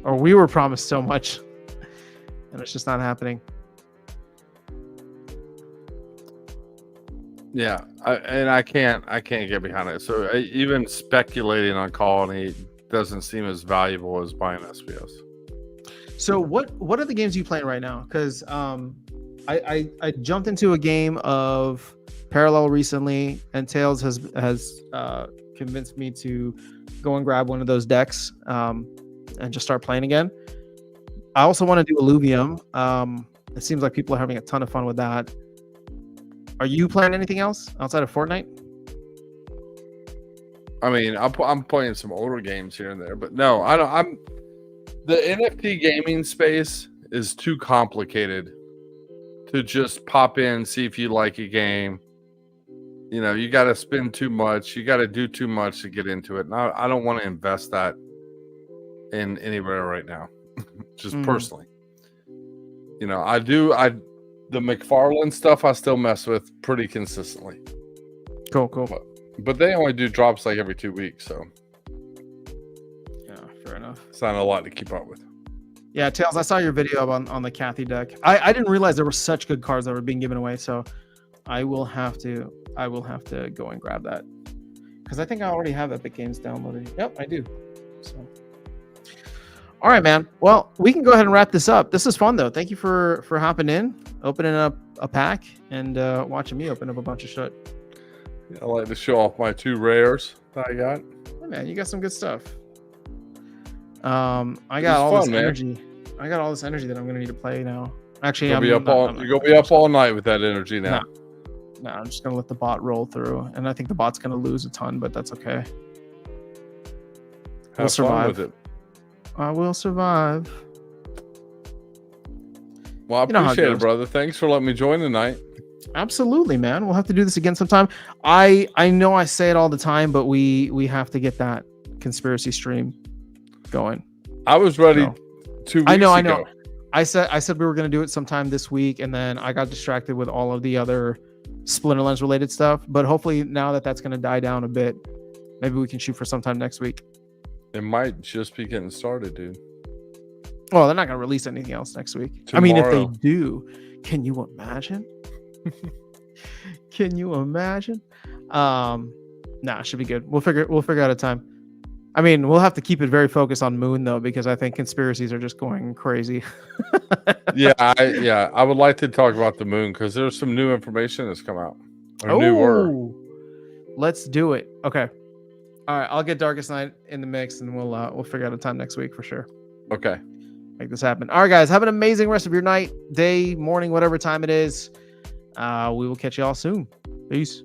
Speaker 1: or we were promised so much, and it's just not happening.
Speaker 2: Yeah, I can't get behind it. So even speculating on Colony doesn't seem as valuable as buying SPS.
Speaker 1: So what are the games you playing right now? Because I jumped into a game of Parallel recently, and Tails has convinced me to go and grab one of those decks and just start playing again. I also want to do Illuvium. It seems like people are having a ton of fun with that. Are you playing anything else outside of Fortnite?
Speaker 2: I mean, I'm playing some older games here and there, but no, I don't. The NFT gaming space is too complicated to just pop in, see if you like a game. You got to spend too much. You got to do too much to get into it. And I don't want to invest that in anywhere right now, just personally. The McFarlane stuff I still mess with pretty consistently.
Speaker 1: Cool.
Speaker 2: But they only do drops like every 2 weeks, so
Speaker 1: yeah, fair enough.
Speaker 2: It's not a lot to keep up with.
Speaker 1: Yeah, Tails, I saw your video on the Kathy deck. I didn't realize there were such good cards that were being given away, so I will have to go and grab that, because I think I already have Epic Games downloaded. Yep, I do. So, all right, man. Well, we can go ahead and wrap this up. This is fun though. Thank you for hopping in, opening up a pack, and watching me open up a bunch of shit.
Speaker 2: Yeah, I like to show off my 2 rares that I got.
Speaker 1: Hey, man, you got some good stuff. I got all this energy. I got all this energy that I'm gonna need to play now. Actually,
Speaker 2: You're gonna be up all night with that energy now.
Speaker 1: No, I'm just gonna let the bot roll through, and I think the bot's gonna lose a ton, but that's okay.
Speaker 2: Have fun with it.
Speaker 1: I will survive.
Speaker 2: Well, I appreciate it, brother. Thanks for letting me join tonight.
Speaker 1: Absolutely, man. We'll have to do this again sometime. I know I say it all the time, but we have to get that conspiracy stream going.
Speaker 2: I was ready 2 weeks ago.
Speaker 1: I know. I said we were going to do it sometime this week, and then I got distracted with all of the other Splinterlands related stuff. But hopefully now that that's going to die down a bit, maybe we can shoot for sometime next week.
Speaker 2: It might just be getting started, dude.
Speaker 1: Well, they're not going to release anything else next week.
Speaker 2: Tomorrow.
Speaker 1: I mean, if they do, can you imagine? Can you imagine? Nah, it should be good. We'll figure out a time. I mean, we'll have to keep it very focused on Moon though, because I think conspiracies are just going crazy.
Speaker 2: I would like to talk about the Moon because there's some new information that's come out. Newer.
Speaker 1: Let's do it. Okay. All right, I'll get Darkest Night in the mix, and we'll figure out a time next week for sure.
Speaker 2: Okay.
Speaker 1: Make this happen. All right, guys, have an amazing rest of your night, day, morning, whatever time it is. We will catch you all soon. Peace.